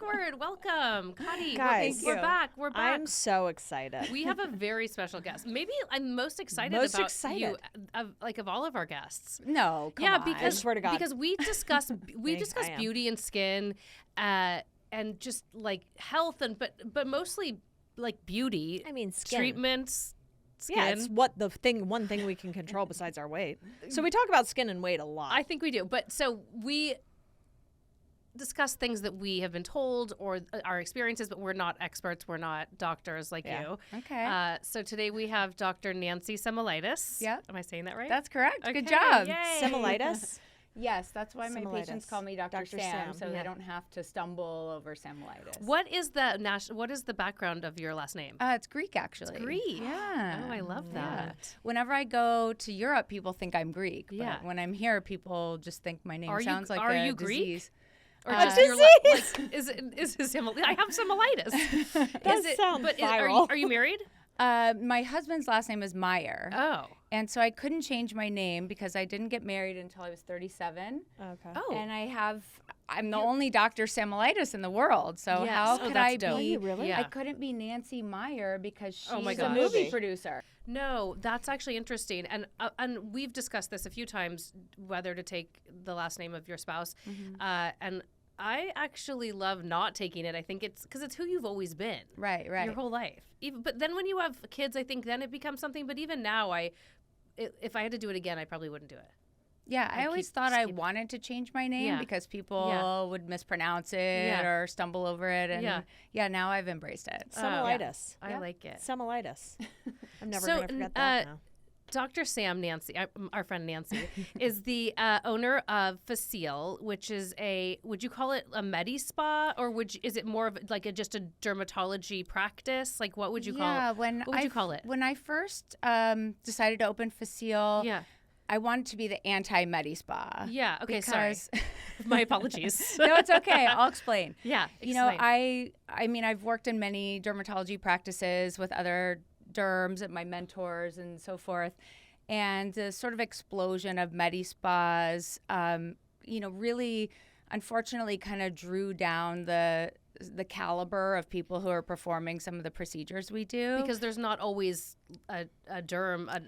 awkward. Welcome, Kottie. Guys, we're back. We're back. I'm so excited. We have a very special guest. Maybe I'm most excited you of all of our guests. No, come on. Because I swear to God. because we discuss beauty and skin, and just like health but mostly like beauty. I mean, skin. Treatments. Skin. Yeah, it's one thing we can control besides our weight. So we talk about skin and weight a lot. I think we do. But so we discuss things that we have been told or our experiences, but we're not experts. We're not doctors like you. Okay. So today we have Dr. Nancy Samolitis. Yeah. Am I saying that right? That's correct. Okay, Good job. yay. Samolitis? Yes, that's why my Samolitis. patients call me Dr. Sam, so Yeah. they don't have to stumble over Samolitis. What is the background of your last name? It's Greek, actually. It's Greek. Yeah. Oh, I love that. Whenever I go to Europe, people think I'm Greek. But Yeah. when I'm here, people just think my name Are sounds you, like are a you Greek? disease. Or Uh, just your like, is it I have Samolitis. Does sound but viral. Are you married? My husband's last name is Meyer. Oh. And so I couldn't change my name because I didn't get married until I was 37. Okay. Oh. And I'm the only Dr. Samolitis in the world. So Yes. how Oh, could that's I dope. be? Are you really? Yeah. I couldn't be Nancy Meyer because she's Oh my a gosh. movie Movie. producer. No, that's actually interesting, and we've discussed this a few times, whether to take the last name of your spouse, and I actually love not taking it. I think it's because it's who you've always been, Right. your whole life. But then when you have kids, I think then it becomes something. But even now, if I had to do it again, I probably wouldn't do it. Yeah, I always thought I wanted to change my name Yeah. because people would mispronounce it Yeah. or stumble over it. And yeah, now I've embraced it. Samolitis. I like it. Samolitis. I'm never So, going to forget that now. Dr. Sam Nancy, our friend Nancy, is the owner of FACILE, which is would you call it a medi spa, or is it more of like just a dermatology practice? Like what would you call it? What would you call it? When I first decided to open FACILE, I wanted to be the anti-medi spa. Yeah. Okay. Because Sorry. My apologies. No, it's okay. I'll explain. Yeah. You know, I mean, I've worked in many dermatology practices with other derms and my mentors and so forth. And the sort of explosion of medi spas, really, unfortunately, kind of drew down the caliber of people who are performing some of the procedures we do. Because there's not always an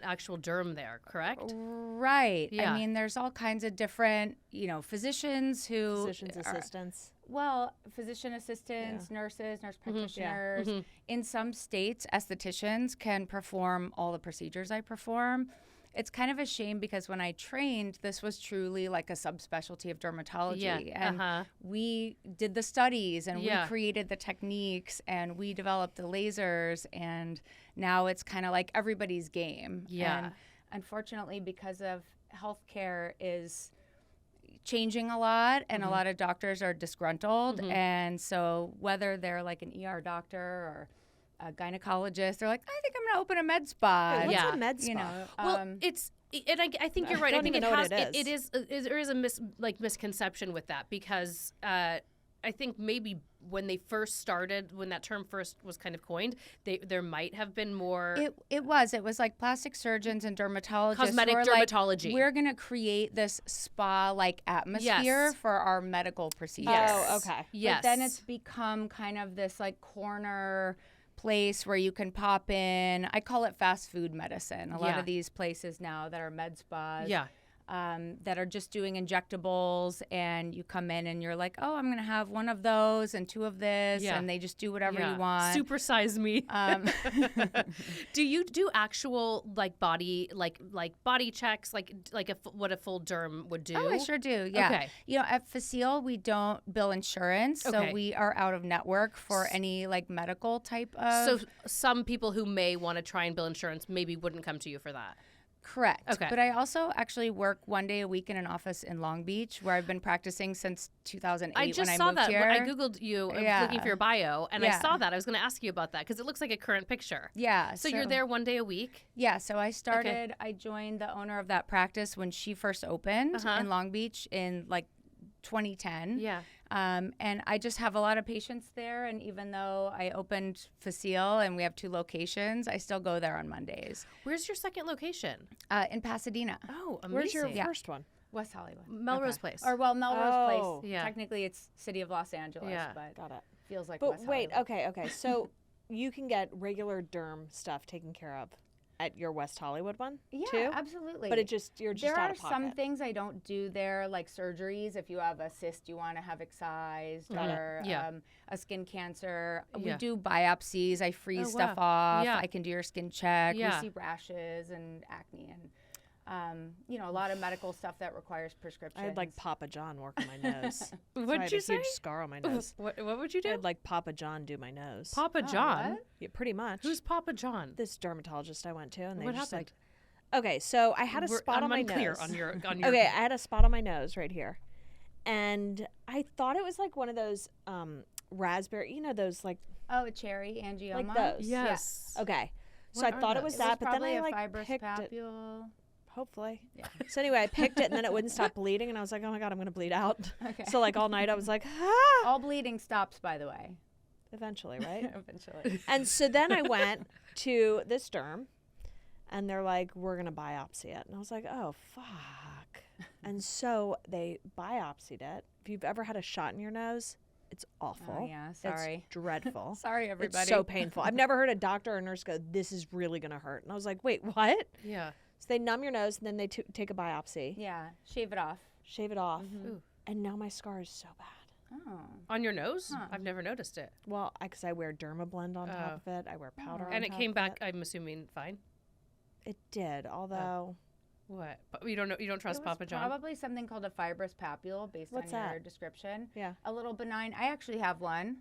actual derm there, correct? Right. Yeah. I mean, there's all kinds of different, physicians who... Assistants. Well, physician assistants, nurses, nurse practitioners. In some states, estheticians can perform all the procedures I perform. It's kind of a shame because when I trained, this was truly like a subspecialty of dermatology. Yeah. And we did the studies and we created the techniques and we developed the lasers. And now it's kind of like everybody's game. Yeah. And unfortunately, because of healthcare is changing a lot and a lot of doctors are disgruntled. And so whether they're like an ER doctor or a gynecologist, they're like, I think I'm going to open a med spa. Wait, what's a med spa? Well, I think you're right. I think there is a misconception with that because I think maybe when they first started, when that term first was kind of coined, there might have been more. It was like plastic surgeons and dermatologists. Cosmetic dermatology. Like, we're going to create this spa-like atmosphere for our medical procedures. Oh, okay. Yes. But then it's become kind of this like corner place where you can pop in. I call it fast food medicine. A lot of these places now that are med spas. Yeah. That are just doing injectables, and you come in and you're like, oh, I'm going to have one of those and two of this, and they just do whatever you want. Supersize me. Do you do actual body body checks what a full derm would do? Oh, I sure do. Yeah. Okay. At FACILE, we don't bill insurance, so we are out of network for any medical type of. So some people who may want to try and bill insurance maybe wouldn't come to you for that. Correct. Okay. But I also actually work one day a week in an office in Long Beach where I've been practicing since 2008 I just when I saw moved that. here. I Googled you. I was looking for your bio, and I saw that. I was going to ask you about that because it looks like a current picture. Yeah. So you're there one day a week? Yeah. So I joined the owner of that practice when she first opened in Long Beach in 2010. Yeah. And I just have a lot of patients there. And even though I opened FACILE and we have 2 locations, I still go there on Mondays. Where's your second location? In Pasadena. Oh, amazing. Where's your first one? West Hollywood. Melrose Place. Or Melrose Oh. Place. Yeah. Technically, it's City of Los Angeles, Yeah. but Got it. feels like But West wait, Hollywood. okay. So you can get regular derm stuff taken care of at your West Hollywood one Yeah, too? absolutely. But you're just there out are of pocket. some things I don't do there, like surgeries. If you have a cyst you want to have excised, Got it. or Yeah. A skin cancer, we Yeah. do biopsies. I freeze Oh, stuff wow. off. Yeah. I can do your skin check. Yeah. We see rashes and acne and a lot of medical stuff that requires prescriptions. I had like Papa John work on my nose. So I What'd had you a say? huge scar on my nose. What would you I do? had like Papa John do my nose. Papa John? what? Yeah, pretty much. Who's Papa John? this dermatologist I went to, and they What just happened? like, okay, so I had a spot I'm on my unclear nose. on your Okay, I had a spot on my nose right here, and I thought it was like one of those raspberry, those like Oh, a cherry angioma. like those. Yes. Okay, so What I are thought it those? was It that, was but then probably I like a fibrous picked it. papule. Hopefully. Yeah. So anyway, I picked it, and then it wouldn't stop bleeding, and I was like, oh my god, I'm gonna bleed out. Okay. So like all night, I was like, ah. All bleeding stops, by the way. Eventually, right? Eventually. And so then I went to this derm, and they're like, we're going to biopsy it. And I was like, oh, fuck. And so they biopsied it. If you've ever had a shot in your nose, it's awful. Oh, yeah. Sorry. It's dreadful. Sorry, everybody. It's so painful. I've never heard a doctor or nurse go, this is really going to hurt. And I was like, wait, what? Yeah. So they numb your nose, and then they take a biopsy, Yeah. Shave it off. shave it off. Ooh. And now my scar is so bad. Oh. On your nose? Huh. I've never noticed it. Well, because I wear Dermablend on top of it. I wear powder on And it top came of back, it. I'm assuming, fine. It did, although... What? But you don't know. You don't trust It was Papa John? probably something called a fibrous papule based What's on your that? description. Yeah. A little benign. I actually have one,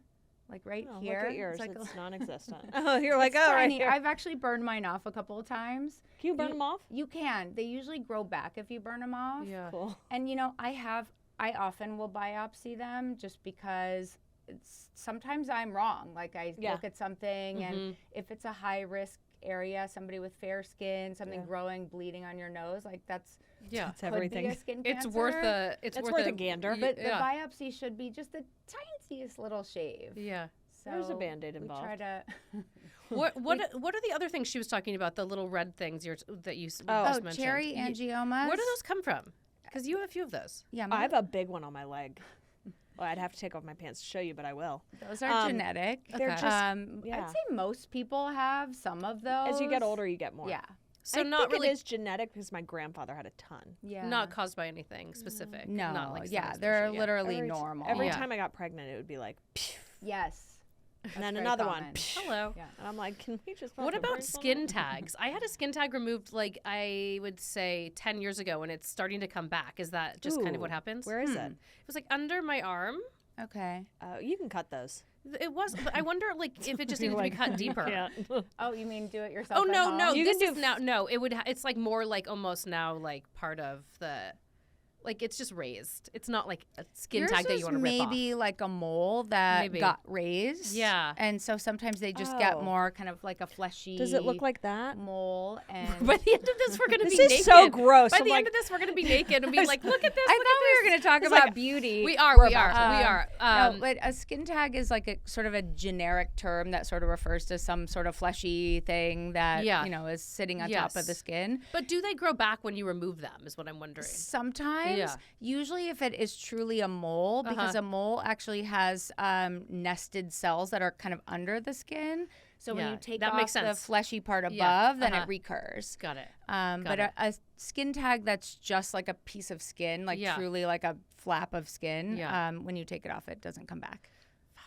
like right Oh, here. look at yours. It's, like It's a, non-existent. Oh, you're like, it's oh, right tiny. here. I've actually burned mine off a couple of times. Can you burn them off? You can. They usually grow back if you burn them off. Yeah. Cool. And I often will biopsy them just because sometimes I'm wrong. Like I Yeah. look at something and if it's a high risk area, somebody with fair skin, something growing, bleeding on your nose, like that's Yeah. It's could everything. be a skin It's cancer. worth a. It's It's worth, worth a gander. But the yeah. biopsy should be just the tiniest little shave. Yeah. So There's a Band-Aid we involved. try to. What are the other things she was talking about? The little red things that you just Oh, mentioned. cherry angiomas. Where do those come from? Because you have a few of those. Yeah, I have a big one on my leg. Well, I'd have to take off my pants to show you, but I will. those are genetic. They're Okay. just, yeah. I'd say most people have some of those. As you get older, you get more. Yeah. So I not think really it is genetic because my grandfather had a ton. Yeah. not caused by anything specific. No. Not like yeah, something they're special, yeah. literally Every- normal. Every Yeah. time I got pregnant, it would be like, phew, Yes. and then very another common. one. phew. Hello. Yeah. And I'm like, can we just? What fucking about bring some skin up? tags? I had a skin tag removed, like I would say 10 years ago, and it's starting to come back. Is that just kind of what Ooh, happens? Where is it? It was like under my arm. Okay. You can cut those. It was, but I wonder, like, if it just You're needed to be like, cut deeper. Yeah. Oh, you mean do it yourself? Oh at no, home? no! You This can is do now no. It would. It's like more like almost now like part of the, like it's just raised. It's not like a skin Yours tag that is you want to rip off. maybe like a mole that Maybe. got raised. Yeah. And so sometimes they just Oh. get more kind of like a fleshy. Does it look like that? mole? And By the end of this, we're gonna This be is naked. so gross. By I'm the like, end of this, we're gonna be naked and be like, look at this. I look thought we were going to talk It's about like- beauty. We are. We're We are. about We are. No, but a skin tag is like a sort of a generic term that sort of refers to some sort of fleshy thing that Yeah. is sitting on top of the Yes. skin. But do they grow back when you remove them? Is what I'm wondering. Sometimes, Yeah. usually if it is truly a mole, because a mole actually has nested cells that are kind of under the skin. So when Yeah, you take that off makes the sense. fleshy part above, Yeah, then uh-huh. it recurs. Got it. But it. a skin tag that's just like a piece of skin, like Yeah. truly like a flap of skin, Yeah. when you take it off, it doesn't come back.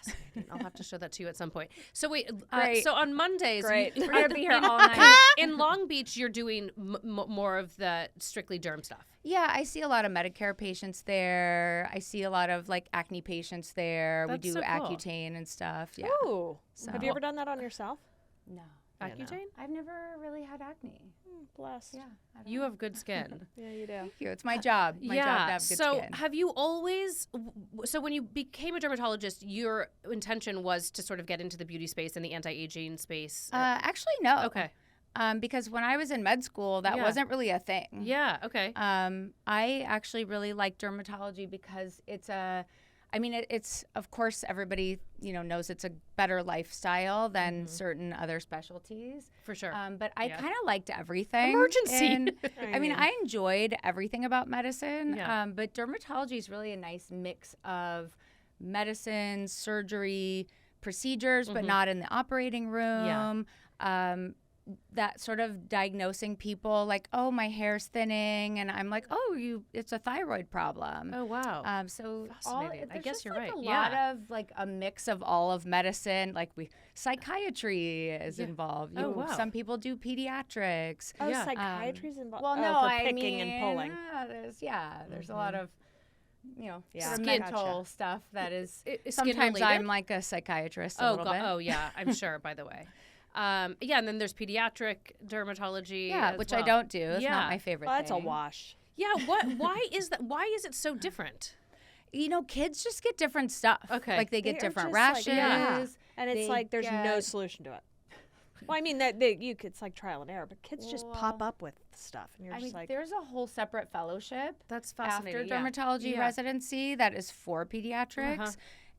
Fascinating. I'll have to show that to you at some point. So wait. Great. So on Mondays, Great. We're going to be here all night. in Long Beach, you're doing more of the strictly derm stuff. Yeah, I see a lot of Medicare patients there. I see a lot of like acne patients there. That's we do so cool. Accutane and stuff. Yeah. Ooh. Have you ever done that on yourself? No. Yeah, no. Accutane? I've never really had acne. Blessed. Yeah. I don't You know. have good skin. Yeah, you do. Thank you. It's my job. My job to have good so skin. have you always? So when you became a dermatologist, your intention was to sort of get into the beauty space and the anti-aging space. Actually, no. Okay. Because when I was in med school, that Yeah. wasn't really a thing. Yeah. Okay. I actually really like dermatology because it's a I mean, it's of course everybody knows it's a better lifestyle than certain other specialties For sure. but I kind of liked everything. Emergency. And, I mean, I enjoyed everything about medicine. Yeah. But dermatology is really a nice mix of medicine, surgery, procedures, but not in the operating room. That sort of diagnosing people like, oh, my hair's thinning, and I'm like, oh, it's a thyroid problem. Oh, wow. So Fascinating. I there's guess just, you're like, right. a Yeah. lot of like a mix of all of medicine. Like psychiatry is involved. Oh, wow. Some people do pediatrics. Oh, Yeah. psychiatry's involved. Well, oh, no, for I picking mean, and pulling. There's a lot of Yeah. sort of Skin- mental stuff that is. Skin Sometimes related? I'm like a psychiatrist a little bit. Oh, yeah. I'm sure, by the way. And then there's pediatric dermatology. Yeah, as which well. I don't do. It's Yeah. not my favorite Well, that's a thing. wash. Yeah. Why is that? Why is it so different? Kids just get different stuff. Okay. Like they get They are different just like- rashes. And it's They like there's no get- solution to it. Well, I mean it's like trial and error, but kids just pop up with stuff, and you're I just mean, like, there's a whole separate fellowship That's after fascinating. yeah. dermatology Yeah. residency that is for pediatrics. Uh-huh.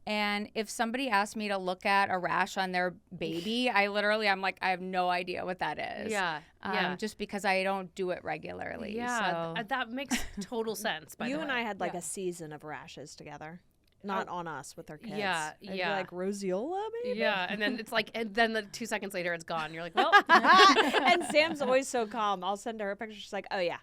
And if somebody asked me to look at a rash on their baby, I'm like, I have no idea what that is. Yeah. Yeah. Just because I don't do it regularly. Yeah. So. That makes total sense. By you the and way. I had like Yeah. a season of rashes together, not on us with our kids. Yeah, I'd be yeah. like roseola, maybe. Yeah, and then it's like, and then 2 seconds later, it's gone. You're like, well, And Sam's always so calm. I'll send her a picture. She's like, oh yeah,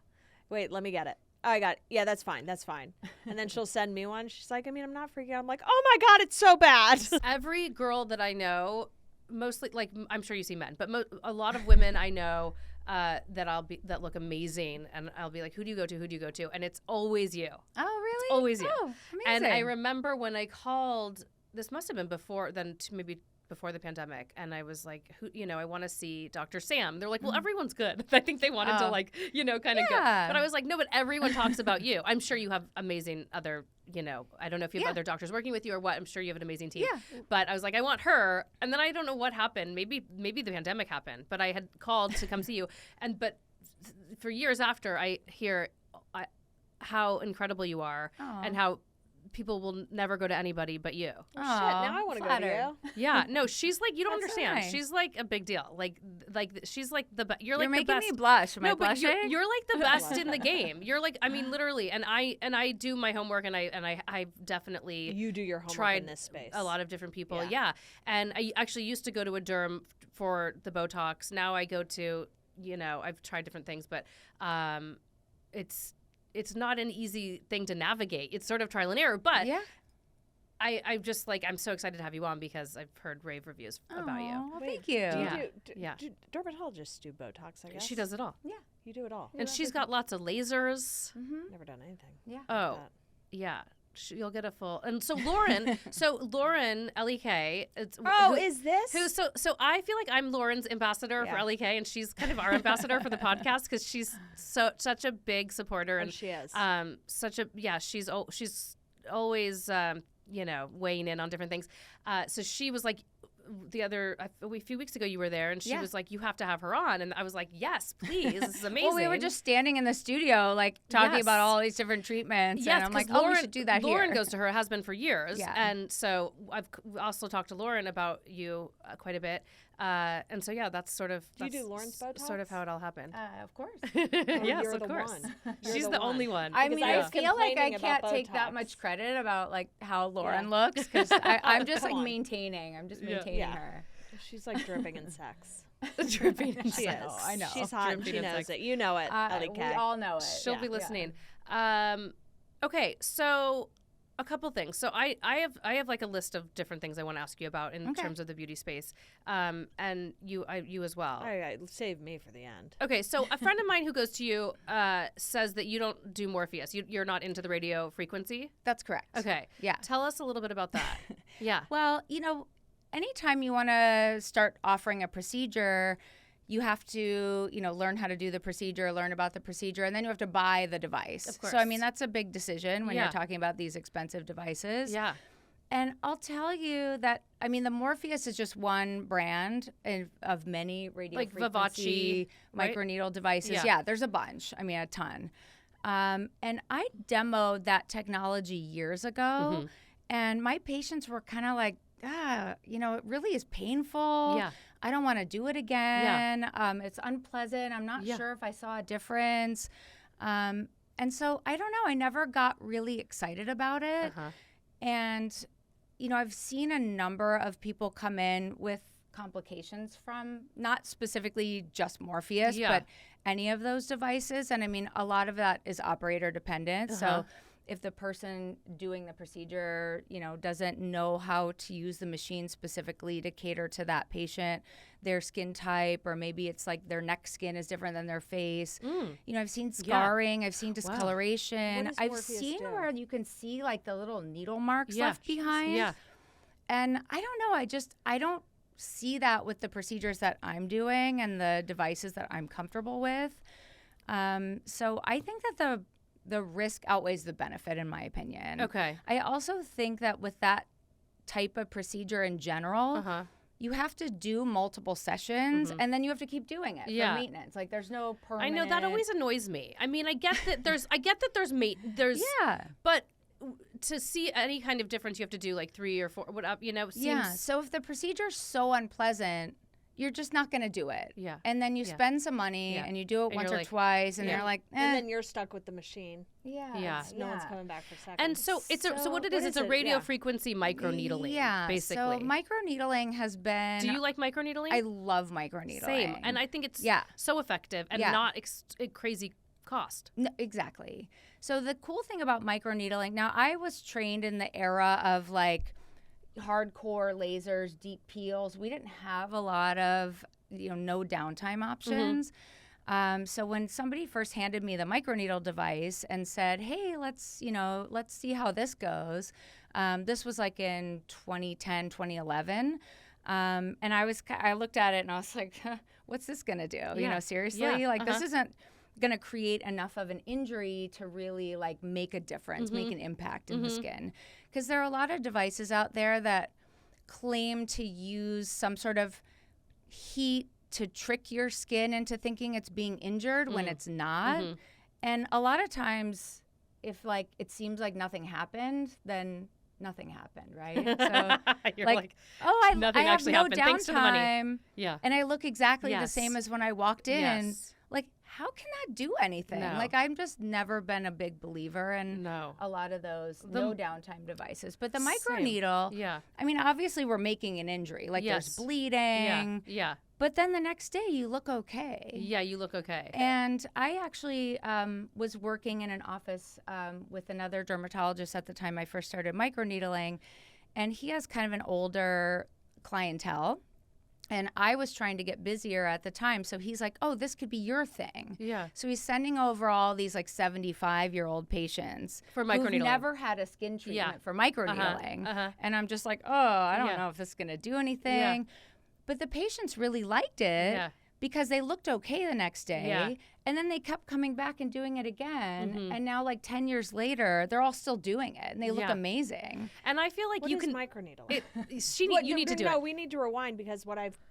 wait, let me get it. Oh, I got it. Yeah, that's fine. That's fine. And then she'll send me one. She's like, I mean, I'm not freaking out. I'm like, oh my God, it's so bad. every girl that I know, mostly, like, I'm sure you see men, but a lot of women I know that look amazing, and I'll be like, who do you go to? Who do you go to? And it's always you. Oh, really? It's always you. Oh, amazing. And I remember when I called, this must have been before, maybe before the pandemic, and I was like, who, I want to see Dr. Sam. They're like, well, everyone's good. I think they wanted to like, kind of go. Yeah. But I was like, no, but everyone talks about you. I'm sure you have amazing other, I don't know if you have Yeah. other doctors working with you or what. I'm sure you have an amazing team. Yeah. But I was like, I want her. And then I don't know what happened. Maybe the pandemic happened, but I had called to come see you. But for years after, I hear how incredible you are and how people will never go to anybody but you. Shit, now I want to go to you. Yeah, no, she's like, you don't That's so understand. nice. She's like a big deal. Like she's like you're like You're the making best. me blush. Am I No, but blushing? you're like the best in the game. You're like, I mean, literally. And I do my homework, and I definitely You do your homework tried in this space. a lot of different people. Yeah. Yeah. And I actually used to go to a derm for the Botox. Now I go to, I've tried different things, but it's not an easy thing to navigate. It's sort of trial and error, but yeah. I'm just like, I'm so excited to have you on because I've heard rave reviews about you. Well, Wait, thank you. Do you Yeah. do, do dermatologists do Botox, I guess? She does it all. Yeah. You do it all. And she's got lots of lasers. Mm-hmm. Never done anything. Yeah. Oh, That. yeah. You'll get a full. And so Lauren, LEK. Is this? So I feel like I'm Lauren's ambassador for Yeah. LEK, and she's kind of our ambassador for the podcast because she's such a big supporter, and she is. she's always weighing in on different things. So she was like, a few weeks ago you were there, and she Yeah. was like, you have to have her on, and I was like, yes, please, this is amazing. Well, we were just standing in the studio, like talking Yes. about all these different treatments. Yes, and I'm like, 'cause oh, we should do that Lauren here. goes to her husband for years, Yeah. and so I've also talked to Lauren about you quite a bit, and so that's sort of Do you do that's Lauren's sort of Botox? how it all happened. Of course. Yes, you're of the course. one. You're She's the only one. I Because mean, I I was feel like I complaining about can't take that Botox. much credit about like how Lauren Yeah. looks because I'm just Come like on. maintaining. I'm just Yeah. maintaining Yeah. her. She's like dripping in sex. Dripping in She sex. is. I know. She's hot and Dripping she in knows sex. it. You know it, LEK. We all know it. She'll Yeah. be listening. Okay, so a couple things. So I have like a list of different things I want to ask you about in Okay. terms of the beauty space, and you as well. Save me for the end. Okay, so a friend of mine who goes to you says that you don't do Morpheus. You're not into the radio frequency. That's correct. Okay. Yeah. Tell us a little bit about that. Yeah. Well, anytime you want to start offering a procedure, you have to, learn how to do the procedure, learn about the procedure, and then you have to buy the device. Of course. So, I mean, that's a big decision when Yeah. you're talking about these expensive devices. Yeah. And I'll tell you that, I mean, the Morpheus is just one brand of many radio Like frequency right? microneedle devices. Yeah. Yeah, there's a bunch. I mean, a ton. And I demoed that technology years ago. Mm-hmm. And my patients were kind of like, it really is painful. Yeah. I don't want to do it again. It's unpleasant. I'm not sure if I saw a difference. And so I don't know. I never got really excited about it. And, I've seen a number of people come in with complications from not specifically just Morpheus, but any of those devices. And I mean, a lot of that is operator dependent. So if the person doing the procedure, doesn't know how to use the machine specifically to cater to that patient, their skin type, or maybe it's like their neck skin is different than their face. I've seen scarring, I've seen discoloration. I've seen where you can see like the little needle marks left behind. Yeah. And I don't know, I don't see that with the procedures that I'm doing and the devices that I'm comfortable with. So I think that the risk outweighs the benefit, in my opinion. Okay. I also think that with that type of procedure in general, you have to do multiple sessions, and then you have to keep doing it for maintenance. Like, there's no permanent. I know that always annoys me. I mean, I get that there's but to see any kind of difference, you have to do like 3 or 4, whatever, seems. So if the procedure's so unpleasant, you're just not going to do it. Yeah. And then you spend some money and you do it once or twice, and they're like, And then you're stuck with the machine. Yeah. No one's coming back for seconds. And so so what it is, it's a radio frequency microneedling, basically. So microneedling has been. Do you like microneedling? I love microneedling. Same. And I think it's so effective and not a crazy cost. No, exactly. So the cool thing about microneedling, now I was trained in the era of like hardcore lasers, deep peels. We didn't have a lot of, no downtime options. So when somebody first handed me the microneedle device and said, hey, let's see how this goes. This was like in 2010, 2011. And I looked at it and I was like, what's this going to do? Seriously? This isn't going to create enough of an injury to really like make a difference, make an impact in the skin. Because there are a lot of devices out there that claim to use some sort of heat to trick your skin into thinking it's being injured when it's not. And a lot of times, if like it seems like nothing happened, then nothing happened, right? So you're like, I nothing have actually no happened. Thanks for the money. downtime. Yeah. And I look exactly the same as when I walked in. Yes. Like, how can that do anything? No. Like, I've just never been a big believer in No. a lot of those no downtime devices. But the microneedle, I mean, obviously we're making an injury. Like, there's bleeding. Yeah. But then the next day you look okay. Yeah, you look okay. And I actually was working in an office with another dermatologist at the time I first started microneedling. And he has kind of an older clientele. And I was trying to get busier at the time. So he's like, oh, this could be your thing. Yeah. So he's sending over all these like 75-year-old patients For microneedling. who've never had a skin treatment for microneedling. And I'm just like, oh, I don't know if this is going to do anything. But the patients really liked it because they looked okay the next day. And then they kept coming back and doing it again. And now, like 10 years later, they're all still doing it. And they look amazing. And I feel like What you is can microneedling? You need to do it. No, we need to rewind because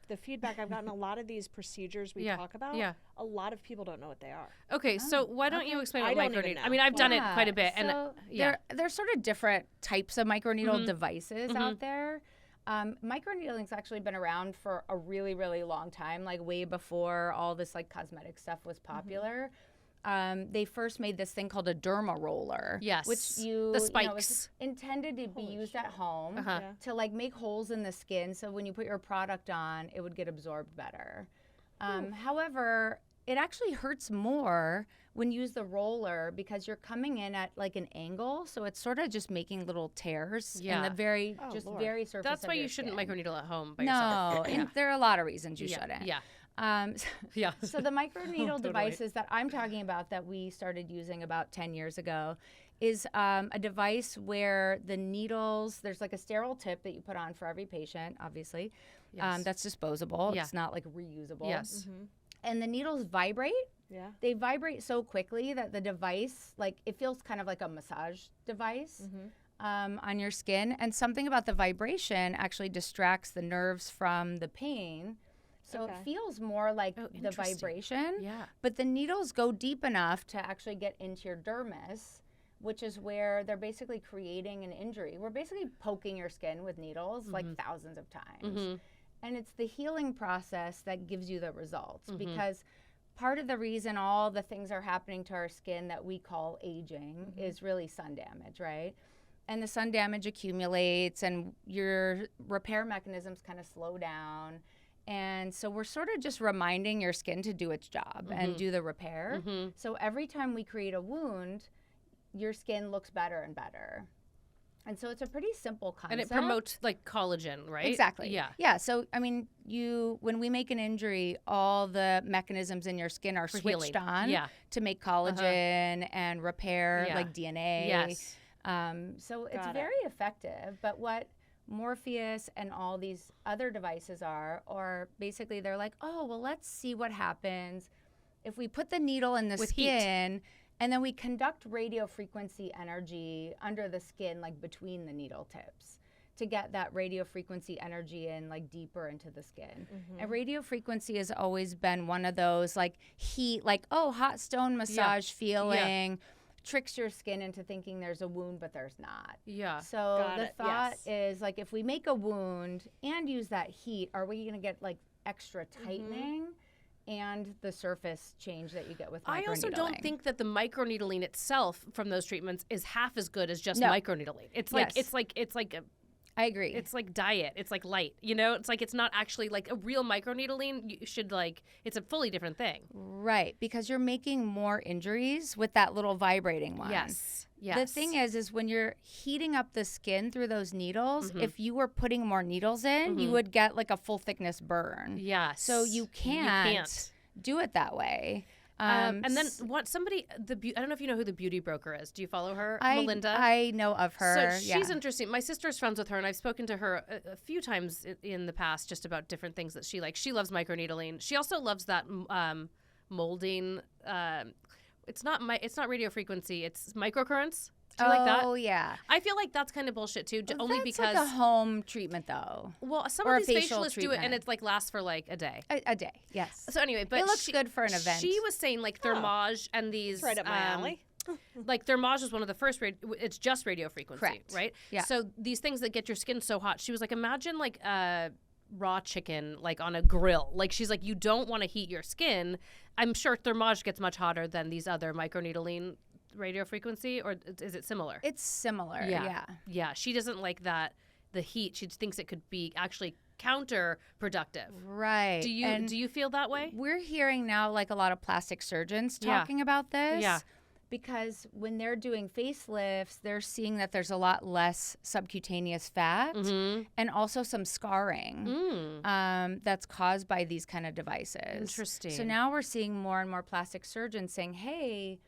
the feedback I've gotten, a lot of these procedures we talk about, a lot of people don't know what they are. Okay, so why don't you explain what I don't even microneedling? know. I mean, I've done it quite a bit, So and there's sort of different types of microneedle devices out there. Microneedling's actually been around for a really, really long time, like way before all this like cosmetic stuff was popular. They first made this thing called a derma roller. Yes. Which the spikes. is intended to be used at home to like make holes in the skin so when you put your product on, it would get absorbed better. However, it actually hurts more when you use the roller because you're coming in at like an angle, so it's sort of just making little tears in the very surface. that's of why your you shouldn't skin. microneedle at home by yourself. No, and there are a lot of reasons you shouldn't. Yeah. So the microneedle devices that I'm talking about that we started using about 10 years ago is a device where the needles, there's like a sterile tip that you put on for every patient, obviously. That's disposable. It's not like reusable. Yes. And the needles vibrate. Yeah. They vibrate so quickly that the device, like it feels kind of like a massage device on your skin. And something about the vibration actually distracts the nerves from the pain. So it feels more like the vibration. Yeah. But the needles go deep enough to actually get into your dermis which is where they're basically creating an injury. We're basically poking your skin with needles like thousands of times. And it's the healing process that gives you the results, because part of the reason all the things are happening to our skin that we call aging is really sun damage, right? And the sun damage accumulates and your repair mechanisms kind of slow down. And so we're sort of just reminding your skin to do its job and do the repair. So every time we create a wound, your skin looks better and better. And so it's a pretty simple concept. And it promotes like collagen, right? Exactly. Yeah. Yeah. So, I mean, when we make an injury, all the mechanisms in your skin are switched on to make collagen and repair like DNA. Yes. So it's very effective. But what Morpheus and all these other devices are basically they're like, oh, well, let's see what happens if we put the needle in the skin and then we conduct radio frequency energy under the skin, like between the needle tips, to get that radio frequency energy in like deeper into the skin. And radio frequency has always been one of those like heat, like, oh, hot stone massage feeling. Tricks your skin into thinking there's a wound, but there's not. Yeah. So the thought is like, if we make a wound and use that heat, are we going to get like extra tightening and the surface change that you get with microneedling? I also don't think that the microneedling itself from those treatments is half as good as just microneedling. It's like it's like I agree. It's like diet. It's like light. You know, it's like it's not actually like a real microneedling. You should like it's a fully different thing. Right, because you're making more injuries with that little vibrating one. Yes. Yes. The thing is when you're heating up the skin through those needles, if you were putting more needles in, you would get like a full thickness burn. Yes. So you can't do it that way. And then what somebody I don't know if you know who the beauty broker is. Do you follow her, Melinda? I know of her. So she's interesting. My sister's friends with her, and I've spoken to her a few times in the past just about different things that she likes. She loves microneedling. She also loves that molding. It's not radio frequency. It's microcurrents. Do you like that? Oh, yeah. I feel like that's kind of bullshit too. Only because that's like a home treatment though. Well, some or of these facial facialists do it, and it's like lasts for like a day. A day, yes. So anyway, but it looks good for an event. She was saying like Thermage and these. It's right up my alley. Like Thermage is one of the first. It's just radio frequency, correct? Right. Yeah. So these things that get your skin so hot. She was like, imagine like raw chicken like on a grill. Like she's like, you don't want to heat your skin. I'm sure Thermage gets much hotter than these other microneedling radio frequency, or is it similar? It's similar. Yeah. She doesn't like that the heat. She thinks it could be actually counterproductive. Right. Do you feel that way? We're hearing now like a lot of plastic surgeons talking about this. Yeah. Because when they're doing facelifts, they're seeing that there's a lot less subcutaneous fat and also some scarring that's caused by these kind of devices. Interesting. So now we're seeing more and more plastic surgeons saying, hey,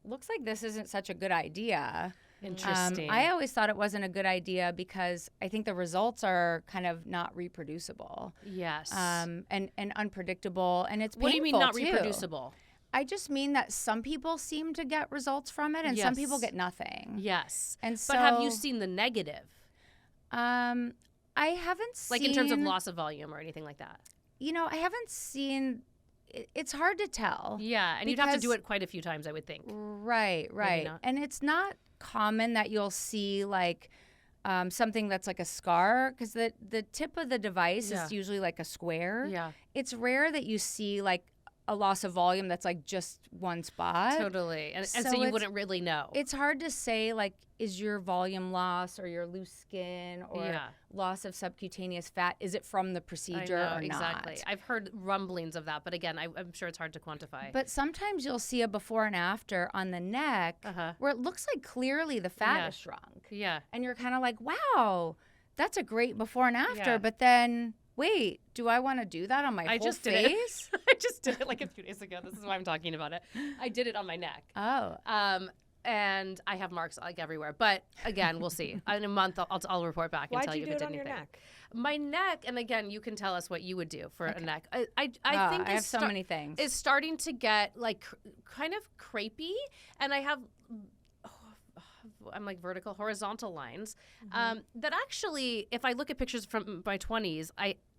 looks like this isn't such a good idea. Interesting. I always thought it wasn't a good idea because I think the results are kind of not reproducible. Yes. And unpredictable, and it's painful. What do you mean not too. reproducible? I just mean that some people seem to get results from it, and some people get nothing. Yes. And so, but have you seen the negative? I haven't seen, like in terms of loss of volume or anything like that. You know, I haven't seen. It's hard to tell. Yeah, and you'd have to do it quite a few times, I would think. Right. And it's not common that you'll see like something that's like a scar, because the tip of the device is usually like a square. Yeah. It's rare that you see like a loss of volume that's like just one spot. Totally. And so you wouldn't really know. It's hard to say like, is your volume loss or your loose skin or loss of subcutaneous fat, is it from the procedure or not? Exactly. I've heard rumblings of that, but again, I'm sure it's hard to quantify. But sometimes you'll see a before and after on the neck where it looks like clearly the fat is shrunk. Yeah. And you're kind of like, wow, that's a great before and after. But then, wait, do I want to do that on my whole face? I just did it like a few days ago. This is why I'm talking about it. I did it on my neck. Oh. And I have marks like everywhere. But again, we'll see. In a month, I'll report back and tell you if it did anything. Why'd you do it on your neck? My neck, and again, you can tell us what you would do for a neck. I think I have so many things. It's starting to get like kind of crepey, and I have I'm like horizontal lines that actually, if I look at pictures from my 20s,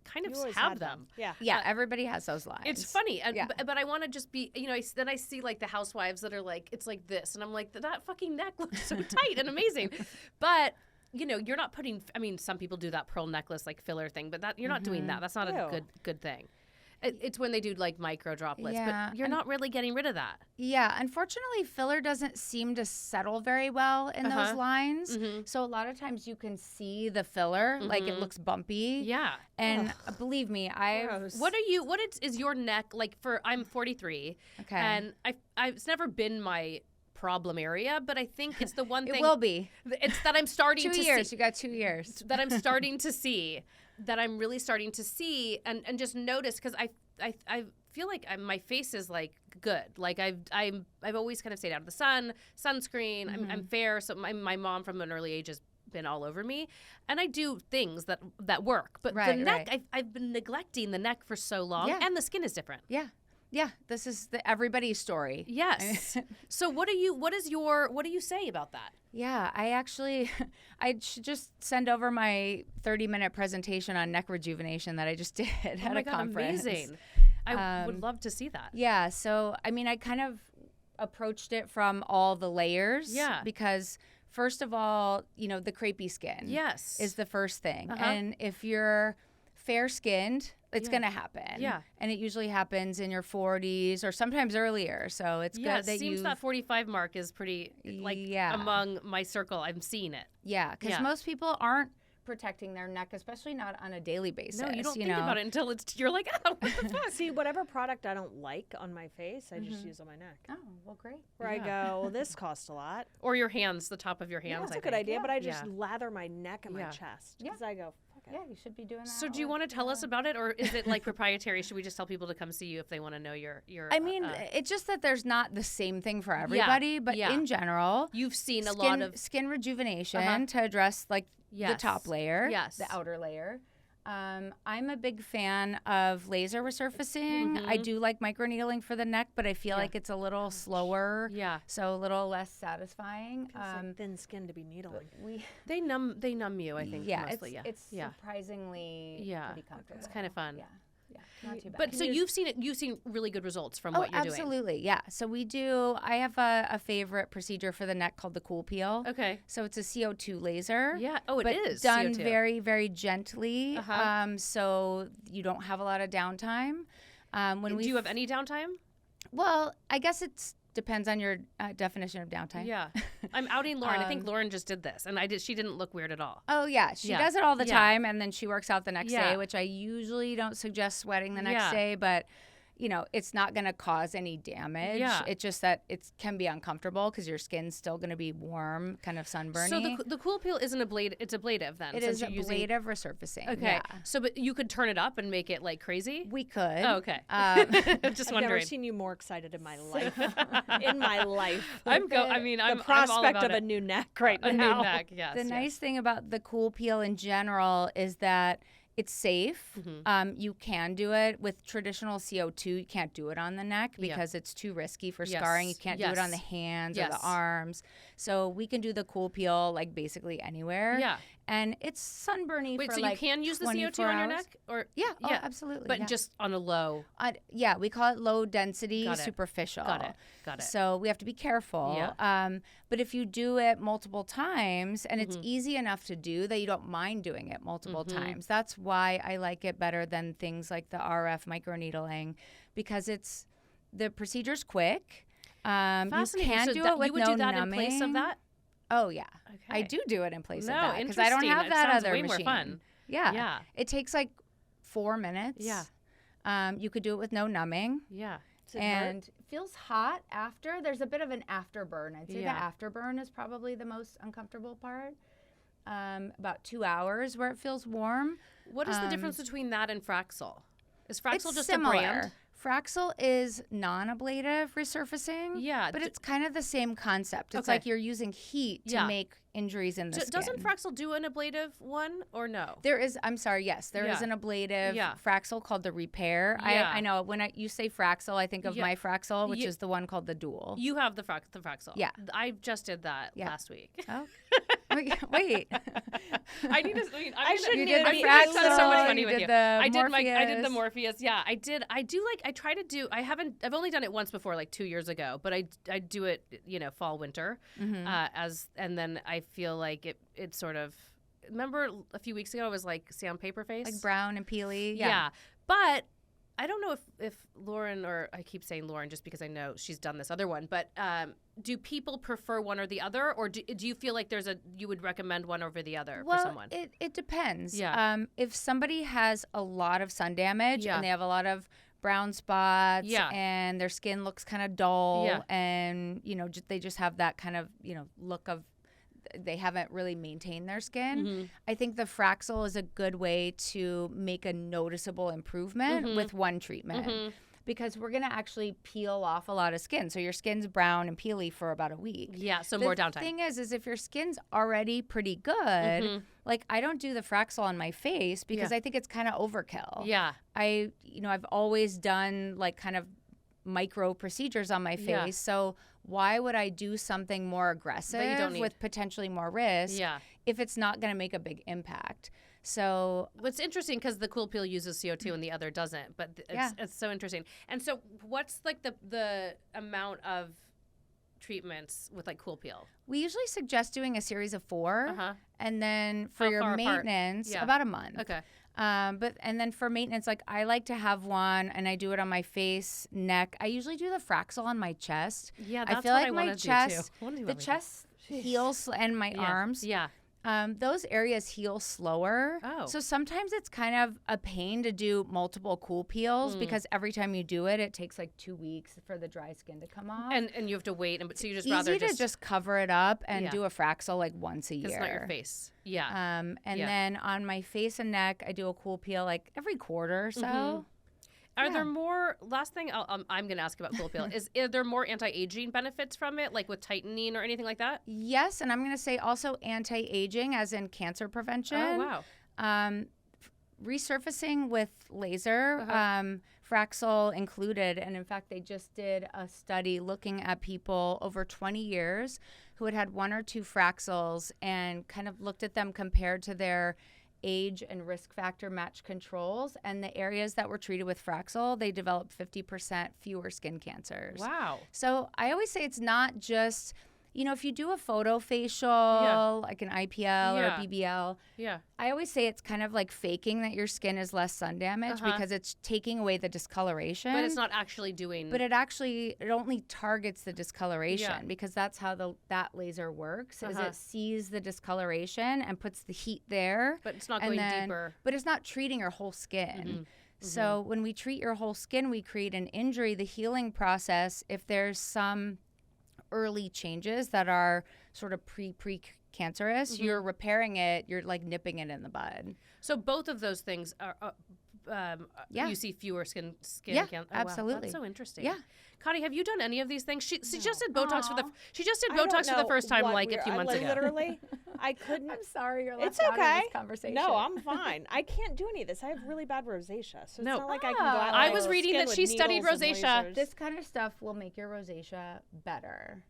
kind of You always have had them. Yeah. Yeah, everybody has those lines. It's funny, and, Yeah. but I want to just be, then I see like the housewives that are like, it's like this, and I'm like, that fucking neck looks so tight and amazing, but you're not putting. I mean, some people do that pearl necklace like filler thing, but that you're not doing that. That's not Ew. a good thing. It's when they do like micro droplets, Yeah, but you're not really getting rid of that. Yeah, unfortunately, filler doesn't seem to settle very well in those lines. So a lot of times you can see the filler, like it looks bumpy. Yeah. And believe me, Gross. What is your neck like? I'm 43, Okay. and it's never been my problem area, but I think it's the one thing. It will be. It's that I'm starting 2 to years. see. You got 2 years. That I'm starting to see, that I'm really starting to see, and just notice, because I feel like my face is like good. Like I've always kind of stayed out of the sun, sunscreen. I'm fair, so my mom from an early age has been all over me, and I do things that work. But the neck, I've been neglecting the neck for so long, and the skin is different. Yeah, this is everybody's story. Yes. So what do you say about that? Yeah, I should just send over my 30-minute presentation on neck rejuvenation that I just did at a conference. Amazing. I would love to see that. Yeah, so I mean, I kind of approached it from all the layers. Yeah. Because first of all, the crepey skin. Yes. Is the first thing, and if you're fair-skinned, it's going to happen. Yeah. And it usually happens in your 40s or sometimes earlier. So it's good that it seems that 45 mark is pretty, like, among my circle. I'm seeing it. Yeah, because most people aren't protecting their neck, especially not on a daily basis. No, you don't think about it until you're like, oh, what the fuck? See, whatever product I don't like on my face, I just use on my neck. Oh, well, great. Where I go, well, this costs a lot. Or your hands, the top of your hands. That's a good idea, but I just lather my neck and my chest. Yeah. Because I go, fuck it. Yeah, you should be doing that. So do you want to tell us about it, or is it like proprietary? Should we just tell people to come see you if they want to know your I mean, it's just that there's not the same thing for everybody, but in general, you've seen a lot of skin rejuvenation to address like the top layer, the outer layer. I'm a big fan of laser resurfacing. I do like microneedling for the neck, but I feel like it's a little slower, so a little less satisfying. It's like thin skin to be needling. They numb you, I think. Mostly, it's surprisingly pretty comfortable. It's kind of fun. Yeah, not too bad. But so you've seen really good results from what you're doing. Absolutely, yeah. So I have a favorite procedure for the neck called the cool peel. Okay. So it's a CO2 laser. Yeah. Oh, it is done CO2. very, very gently. So you don't have a lot of downtime. Do you have any downtime? Well, I guess depends on your definition of downtime. Yeah. I'm outing Lauren. I think Lauren just did this, and she didn't look weird at all. Oh, yeah. She does it all the time, and then she works out the next day, which I usually don't suggest sweating the next day, but it's not going to cause any damage. Yeah. It's just that it can be uncomfortable because your skin's still going to be warm, kind of sunburny. So the cool peel isn't it's ablative then? It is ablative resurfacing. Okay. Yeah. So but you could turn it up and make it like crazy? We could. Oh, okay. Just I've wondering. never seen you more excited in my life. In my life. I'm the all prospect about of a new neck right now. A new neck, yes. The nice thing about the cool peel in general is that it's safe. You can do it with traditional CO2. You can't do it on the neck because it's too risky for scarring. You can't do it on the hands or the arms. So we can do the cool peel like basically anywhere. Yeah. And it's sunburny for so like you can use the CO2 hours. on your neck? Or Yeah, absolutely. But just on a low. Yeah, we call it low density superficial. Got it. So we have to be careful. Yeah. But if you do it multiple times, and it's easy enough to do that you don't mind doing it multiple times. That's why I like it better than things like the RF microneedling, because the procedure's quick. You can do it with you would no do that numbing. in place of that? Oh, yeah. Okay. I do it in place of that because interesting. I don't have that sounds other way machine. More fun. Yeah. It takes like 4 minutes. Yeah. You could do it with no numbing. Yeah. And it feels hot after. There's a bit of an afterburn. I'd say the afterburn is probably the most uncomfortable part. About 2 hours where it feels warm. What is the difference between that and Fraxel? Is Fraxel just similar. a brand? Fraxel is non-ablative resurfacing. Yeah. But it's kind of the same concept. It's like you're using heat to make injuries in the skin. Doesn't Fraxel do an ablative one or no? There is, yes, there is an ablative Fraxel called the Repair. Yeah. I know when you say Fraxel, I think of my Fraxel, which is the one called the Dual. You have the Fraxel. Yeah. I just did that last week. Oh. Wait. I need to. I shouldn't did even the be I've spent so much Fraxel, money you with did you. the I did the Morpheus. Morpheus. Yeah, I did. I try to do. I've only done it once before, like 2 years ago. But I do it, fall, winter, and then I feel like it sort of. Remember a few weeks ago, it was like sandpaper face, Like brown and peely. Yeah, but I don't know if Lauren, or I keep saying Lauren just because I know she's done this other one, but do people prefer one or the other, or do you feel like you would recommend one over the other for someone? It depends. Yeah. If somebody has a lot of sun damage and they have a lot of brown spots and their skin looks kind of dull and, they just have that kind of, look of they haven't really maintained their skin. I think the Fraxel is a good way to make a noticeable improvement with one treatment because we're going to actually peel off a lot of skin. So your skin's brown and peely for about a week. Yeah, so more downtime. The thing is if your skin's already pretty good, like I don't do the Fraxel on my face because I think it's kind of overkill. Yeah. I've always done like kind of micro procedures on my face. So why would I do something more aggressive with potentially more risk if it's not going to make a big impact? So what's interesting because the Cool Peel uses CO2 and the other doesn't, but it's so interesting. And so what's like the amount of treatments with like Cool Peel? We usually suggest doing a series of 4 and then for your maintenance, about a month. Okay. And then for maintenance, like I like to have one and I do it on my face, neck. I usually do the Fraxel on my chest. Yeah, that's I feel what like I my want to chest, do too. the chest heals and my arms. Yeah. Those areas heal slower. Oh. So sometimes it's kind of a pain to do multiple Cool Peels because every time you do it, it takes like 2 weeks for the dry skin to come off. And you have to wait. So you just Easy rather to just cover it up and Yeah. do a Fraxel like once a year. It's not your face. Yeah. And then on my face and neck, I do a Cool Peel like every quarter or so. Are there more? Last thing I'm going to ask about Cool Peel is there more anti-aging benefits from it, like with tightening or anything like that? Yes, and I'm going to say also anti-aging, as in cancer prevention. Oh wow. Resurfacing with laser, Fraxel included, and in fact, they just did a study looking at people over 20 years who had 1 or 2 Fraxels and kind of looked at them compared to their age and risk factor match controls, and the areas that were treated with Fraxel, they developed 50% fewer skin cancers. Wow. So I always say it's not just, if you do a photo facial, like an IPL or a BBL, I always say it's kind of like faking that your skin is less sun damaged because it's taking away the discoloration. But it's not actually doing. But it only targets the discoloration because that's how that laser works. Is it sees the discoloration and puts the heat there. But it's not going deeper. But it's not treating your whole skin. So when we treat your whole skin, we create an injury. The healing process, if there's some early changes that are sort of pre-cancerous, you're repairing it, you're like nipping it in the bud. So both of those things are you see fewer skin cancer. Absolutely. Wow, that's so interesting. Yeah. Kottie, have you done any of these things? She just did Botox for the first time like a few months ago. Literally, I couldn't. I'm sorry you're It's left out okay. of this conversation. No, I'm fine. I can't do any of this. I have really bad rosacea, so it's No. not like I can go out. I on was my reading skin that with she studied needles and rosacea. lasers. This kind of stuff will make your rosacea better.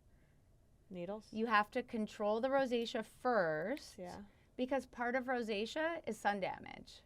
Needles. You have to control the rosacea first. Yeah. Because part of rosacea is sun damage.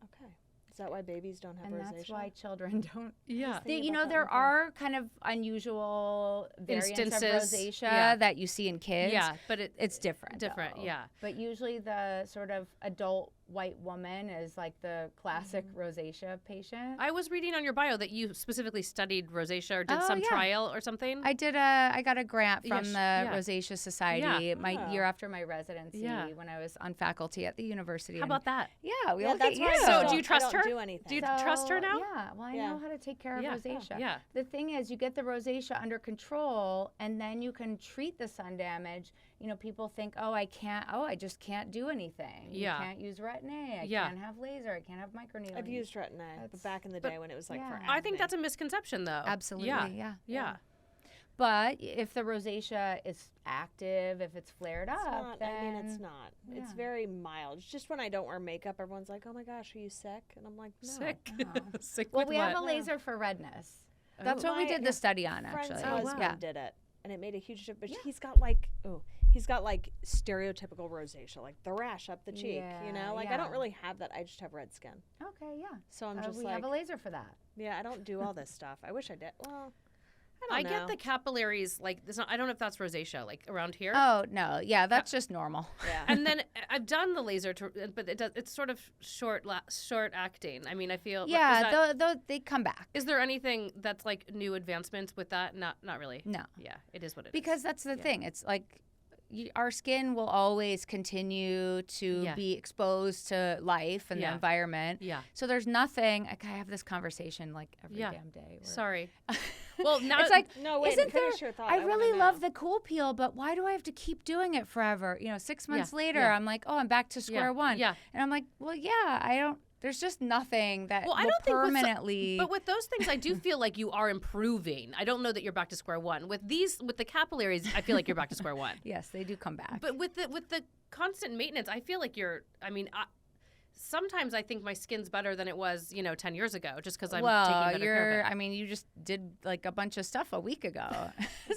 Okay. Is that why babies don't have And rosacea? that's why children don't. Yeah. There are kind of unusual variants of Instances, rosacea that you see in kids. Yeah, but it's different. different, though. yeah. But usually the sort of adult white woman is like the classic rosacea patient. I was reading on your bio that you specifically studied rosacea or did some trial or something. I got a grant from the Rosacea Society my year after my residency when I was on faculty at the university. How about that? Yeah, we look at you. So do you trust her? I don't do anything. Do you trust her now? Yeah, well, I know how to take care of rosacea. Yeah. The thing is, you get the rosacea under control, and then you can treat the sun damage. People think, I just can't do anything. Yeah. You can't use Retin-A. I can't have laser. I can't have microneedling. I've used Retin-A, but back in the day when it was like for acne. I think that's a misconception, though. Absolutely, yeah. But if the rosacea is active, if it's flared up, then it's not. It's very mild. It's just when I don't wear makeup, everyone's like, "Oh my gosh, are you sick?" And I'm like, "No." Sick. Sick Well, with we what? have a laser for redness. That's what we did the study on, actually. Friend's husband did it, and it made a huge difference. Yeah. He's got like stereotypical rosacea, like the rash up the cheek, you know? Like I don't really have that. I just have red skin. Okay, yeah. So I'm just we like, have a laser for that. yeah, I don't do all this stuff. I wish I did. Well, I I don't know. get the capillaries, like, I don't know if that's rosacea, like, around here. Oh, no. Yeah, that's just normal. Yeah. And then I've done the laser, but it's sort of short acting. I mean, I feel. Yeah, they come back. Is there anything that's like new advancements with that? Not really. No. Yeah, it is what it is. Because that's the thing. It's like our skin will always continue to be exposed to life and the environment. Yeah. So there's nothing. I have this conversation like every damn day. Sorry. Well, now it's like, no, wait, isn't there? finish your thought. I wanna really know. love the cool peel, but why do I have to keep doing it forever? 6 months later, I'm like, oh, I'm back to square one. Yeah. And I'm like, well, yeah, I don't. There's just nothing that Well, I will don't think permanently. but with those things, I do feel like you are improving. I don't know that you're back to square one. With the capillaries, I feel like you're back to square one. Yes, they do come back. But with the constant maintenance, I feel like you're. I mean, sometimes I think my skin's better than it was, 10 years ago, just because I'm taking better care of it. I mean, you just did like a bunch of stuff a week ago.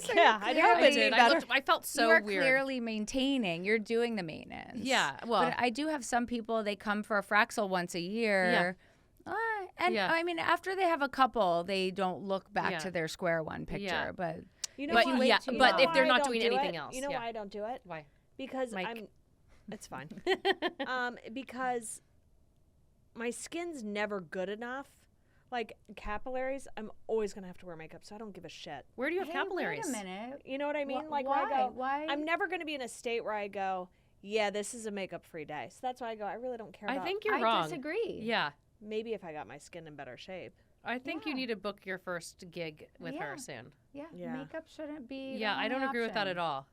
So Yeah, I know. I did. I felt so you are weird. clearly maintaining. You're doing the maintenance. Yeah, well, but I do have some people. They come for a Fraxel once a year. And I mean, after they have a couple, they don't look back to their square one picture. Yeah. But You know but what? yeah, You but know if they're why I not don't doing do anything it? else, You know why I don't do it? Why? Because Mike. it's fine. Because my skin's never good enough. Like capillaries, I'm always gonna have to wear makeup, so I don't give a shit. Where do you have capillaries? Wait a minute. You know what I mean? Wh- like why? where I go, Why? I'm never gonna be in a state where I go, yeah, this is a makeup-free day. So that's why I go. I really don't care. I about think you're I wrong. disagree. Yeah. maybe if I got my skin in better shape. I think you Yeah. need to book your first gig with her soon. Yeah, Yeah. makeup shouldn't be. Yeah, I don't agree with that at all.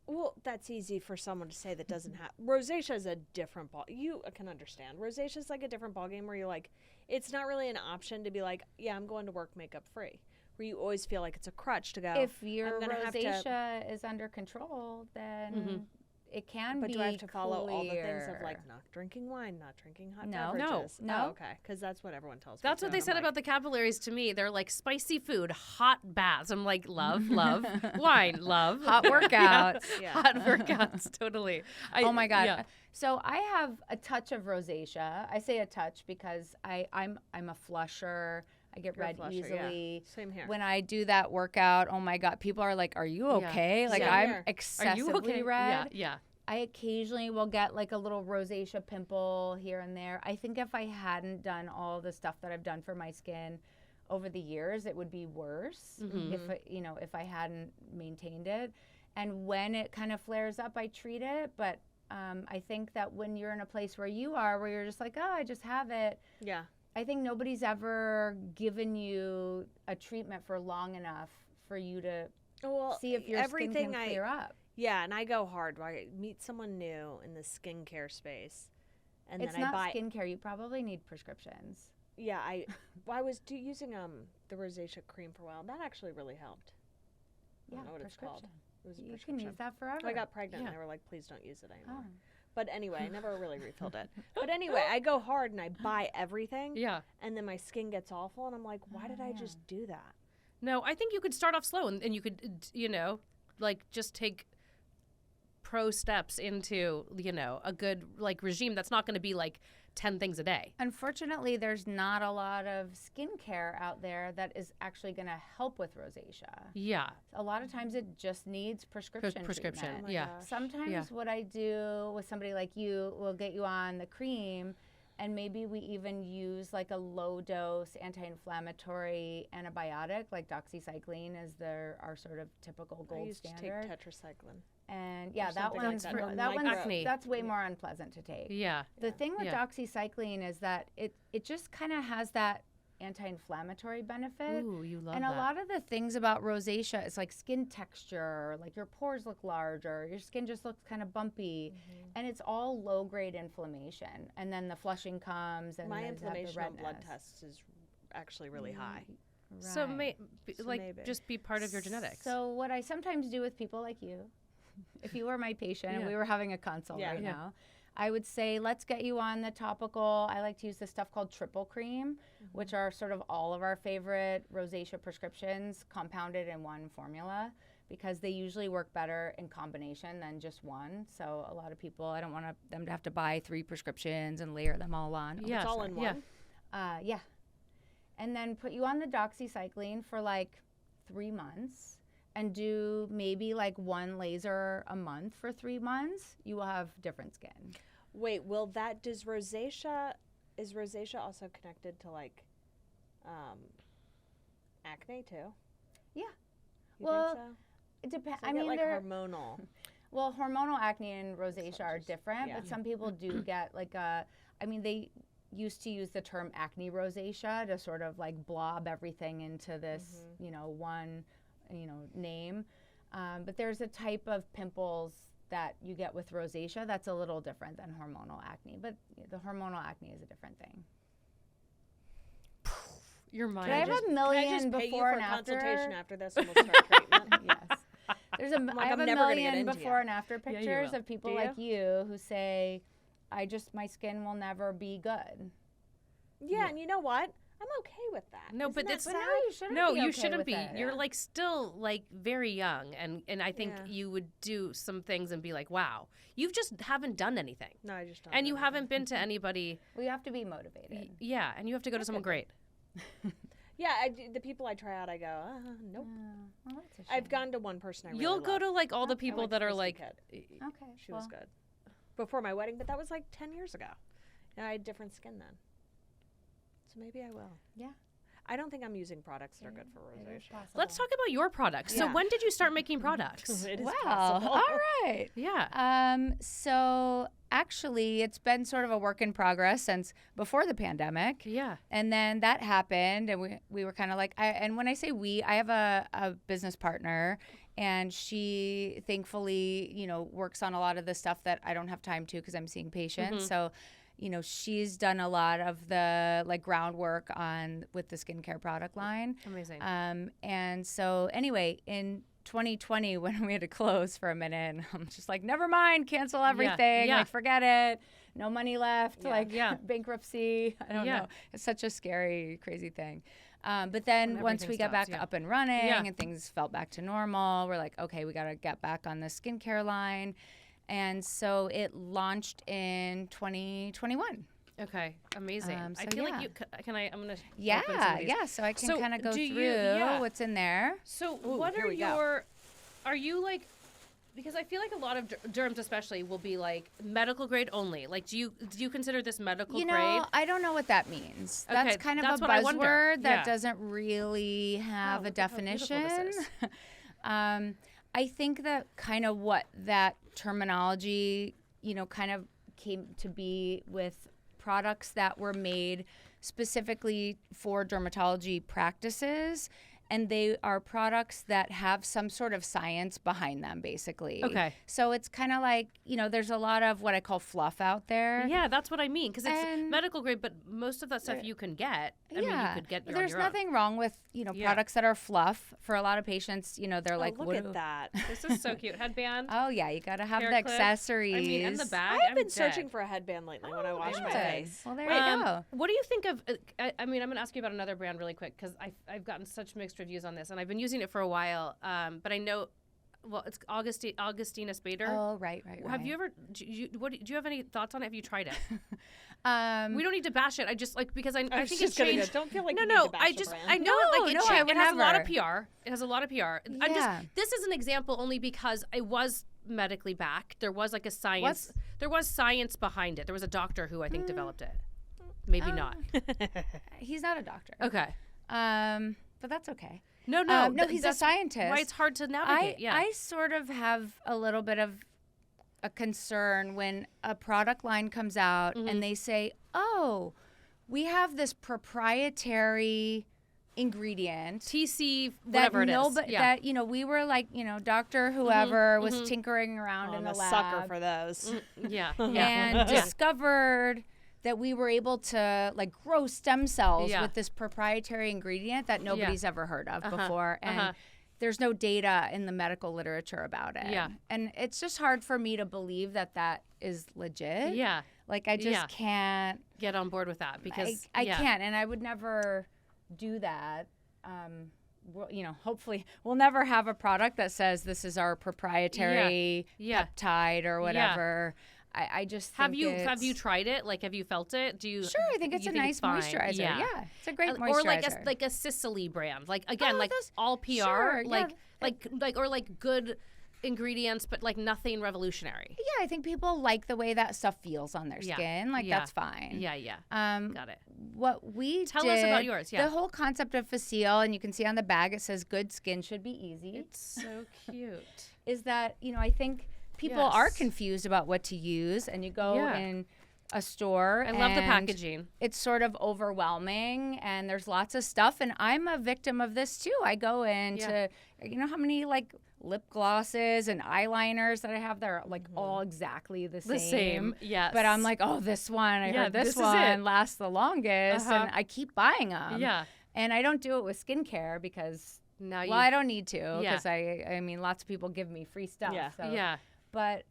Well, that's easy for someone to say that doesn't have. Rosacea is a different ball. You can understand. Rosacea is like a different ball game where you're like, it's not really an option to be like, yeah, I'm going to work makeup free. Where you always feel like it's a crutch to go. If your I'm gonna have to- rosacea is under control, then it can But be do I have to follow all the things of clear. like not drinking wine, not drinking hot No. beverages? No. Oh, okay, because that's what everyone tells me. That's what too, they and said I'm about the capillaries to me. They're like spicy food, hot baths. I'm like, love, wine, love. Hot workouts. Yeah. Hot workouts, totally. Oh my God. Yeah. So I have a touch of rosacea. I say a touch because I'm a flusher. I get You're a red flusher, easily. yeah. Same here. When I do that workout, oh my God, people are like, "Are you okay?" Like Same I'm here. Are excessively you okay? red. Yeah. I occasionally will get like a little rosacea pimple here and there. I think if I hadn't done all the stuff that I've done for my skin over the years, it would be worse if I hadn't maintained it. And when it kind of flares up, I treat it. But I think that when you're in a place where you are, where you're just like, oh, I just have it. Yeah. I think nobody's ever given you a treatment for long enough for you to Well, see if your skin can clear up. Yeah, and I go hard. I meet someone new in the skincare space, and It's then I not buy. skincare. You probably need prescriptions. Yeah, I was using the rosacea cream for a while. That actually really helped. I don't know what it's called. It was a You can prescription. use that forever. I got pregnant, Yeah. and they were like, "Please don't use it anymore." Oh. But anyway, I never really refilled it. But anyway, I go hard and I buy everything, Yeah. and then my skin gets awful, and I'm like, "Why did I just do that?" No, I think you could start off slow and you could, like just take pro steps into, a good like regime that's not going to be like 10 things a day. Unfortunately, there's not a lot of skincare out there that is actually going to help with rosacea. Yeah. A lot of times it just needs prescription. Prescription. treatment. my Yeah. gosh. Sometimes what I do with somebody like you will get you on the cream, and maybe we even use like a low dose anti-inflammatory antibiotic, like doxycycline is our sort of typical I gold used standard. to take tetracycline. And yeah, or that something like one's that. for, No, that one's acne. that's way more unpleasant to take. Yeah. The thing with Yeah. doxycycline is that it just kind of has that anti-inflammatory benefit. Ooh, you love And that. a lot of the things about rosacea is like skin texture, like your pores look larger, your skin just looks kind of bumpy, and it's all low-grade inflammation. And then the flushing comes, and My then you have the inflammation on blood redness. tests is actually really high. So, Right. So like, maybe. just be part of your genetics. So what I sometimes do with people like you, if you were my patient and Yeah. we were having a consult Yeah. right Yeah. now, I would say let's get you on the topical. I like to use this stuff called triple cream, which are sort of all of our favorite rosacea prescriptions compounded in one formula, because they usually work better in combination than just one. So a lot of people, I don't want them to have to buy 3 prescriptions and layer them all on. It's all in one. Yeah. And then put you on the doxycycline for like 3 months and do maybe like 1 laser a month for 3 months. You will have different skin. Wait, is rosacea also connected to like acne too? Yeah. You well, think so? it depends. I mean, like hormonal. Well, hormonal acne and rosacea are different, but some people do get like they used to use the term acne rosacea to sort of like blob everything into this, one, name. But there's a type of pimples that you get with rosacea that's a little different than hormonal acne. But the hormonal acne is a different thing. Your mind. Can I have a million before and after? Consultation after this, and we'll start treatment. Yes. I have a million before and after pictures of people like you who say, my skin will never be good. Yeah, and you know what? I'm okay with that. No, but that's that's sad. you shouldn't be. You're like still like very young, and I think you would do some things and be like, wow, you just haven't done anything. No, I just don't. And you haven't been to anybody. Well, you have to be motivated. Yeah, and you have to go to someone great. Yeah, the people I try out, I go, nope. Well, that's a shame. I've gone to one person I really You'll go love. to like all the people that are like, Okay. She was good. Before my wedding, but that was like 10 years ago. And I had different skin then. So maybe I will. Yeah. I don't think I'm using products that are good for rosacea. Let's talk about your products. So when did you start making products? It is wow. possible. All right. Yeah. So actually, it's been sort of a work in progress since before the pandemic. Yeah. And then that happened, and we were kind of like, and when I say we, I have a business partner, and she thankfully, works on a lot of the stuff that I don't have time to because I'm seeing patients. So, she's done a lot of the like groundwork with the skincare product line. Amazing. And so anyway, in 2020 when we had to close for a minute, I'm just like, never mind, cancel everything. Yeah. Like, forget it. No money left. Bankruptcy. I don't know. It's such a scary, crazy thing. But then once we got back up and running and things felt back to normal, we're like, okay, we got to get back on the skincare line. And so it launched in 2021. Okay, amazing. So I feel like I'm gonna open some of these. Yeah. So I can kind of go through what's in there. So what are you like? Because I feel like a lot of derms, especially, will be like medical grade only. Like, do you consider this medical grade? I don't know what that means. Okay, That's kind of that's a what I wonder. buzzword that doesn't really have a definition. I think that kind of what that terminology, kind of came to be with products that were made specifically for dermatology practices. And they are products that have some sort of science behind them, basically. Okay. So it's kind of like, there's a lot of what I call fluff out there. Yeah, that's what I mean. Because it's medical grade, but most of that stuff you can get. I mean, you could get your There's own. nothing wrong with, products that are fluff. For a lot of patients, they're like, look at that. This is so cute. Headband. Oh, yeah. You got to have hair the clip. accessories. I mean, and the bag. I've been searching for a headband lately when I wash my face. Well, there you go. What do you think of, I mean, I'm going to ask you about another brand really quick because I've gotten such mixed reviews on this, and I've been using it for a while, but I know, it's Augustina Spader. Oh, right. Have you ever? Do you have any thoughts on it? Have you tried it? We don't need to bash it. I just because I think it's changed. Don't feel like no. You need to bash I know it changed. It has a lot of never. PR. It has a lot of PR. Yeah. This is an example only because it was medically backed. There was like a science. There was science behind it. There was a doctor who I think developed it. Maybe not. He's not a doctor. Okay. But that's okay. No, he's a scientist. Why it's hard to navigate. I sort of have a little bit of a concern when a product line comes out and they say, "Oh, we have this proprietary ingredient, TC, whatever it is." That we were like, Dr. Whoever was tinkering around in the lab. I'm a sucker for those. And discovered that we were able to like grow stem cells with this proprietary ingredient that nobody's ever heard of before. And there's no data in the medical literature about it. Yeah. And it's just hard for me to believe that that is legit. Yeah. Like, I just can't get on board with that because I can't, and I would never do that. Hopefully we'll never have a product that says this is our proprietary peptide or whatever. I just have think you tried it? Like, have you felt it? Do you? Sure, I think it's a nice moisturizer. Yeah, it's a great moisturizer. Or like a Sicily brand. Like, again, those, all PR. sure, like good ingredients, but like nothing revolutionary. Yeah, I think people like the way that stuff feels on their skin. Like, that's fine. Yeah. Got it. What we Tell us about yours. Yeah. The whole concept of Facile, and you can see on the bag it says "Good skin should be easy." It's so cute. Is that I think people are confused about what to use, and you go in a store. I love the packaging. It's sort of overwhelming, and there's lots of stuff. And I'm a victim of this too. I go into, how many like lip glosses and eyeliners that I have that are like all exactly the same. Yes. But I'm like, oh, this one, I heard this one lasts the longest, and I keep buying them. Yeah. And I don't do it with skincare because, I don't need to, because I mean, lots of people give me free stuff. Yeah. So. But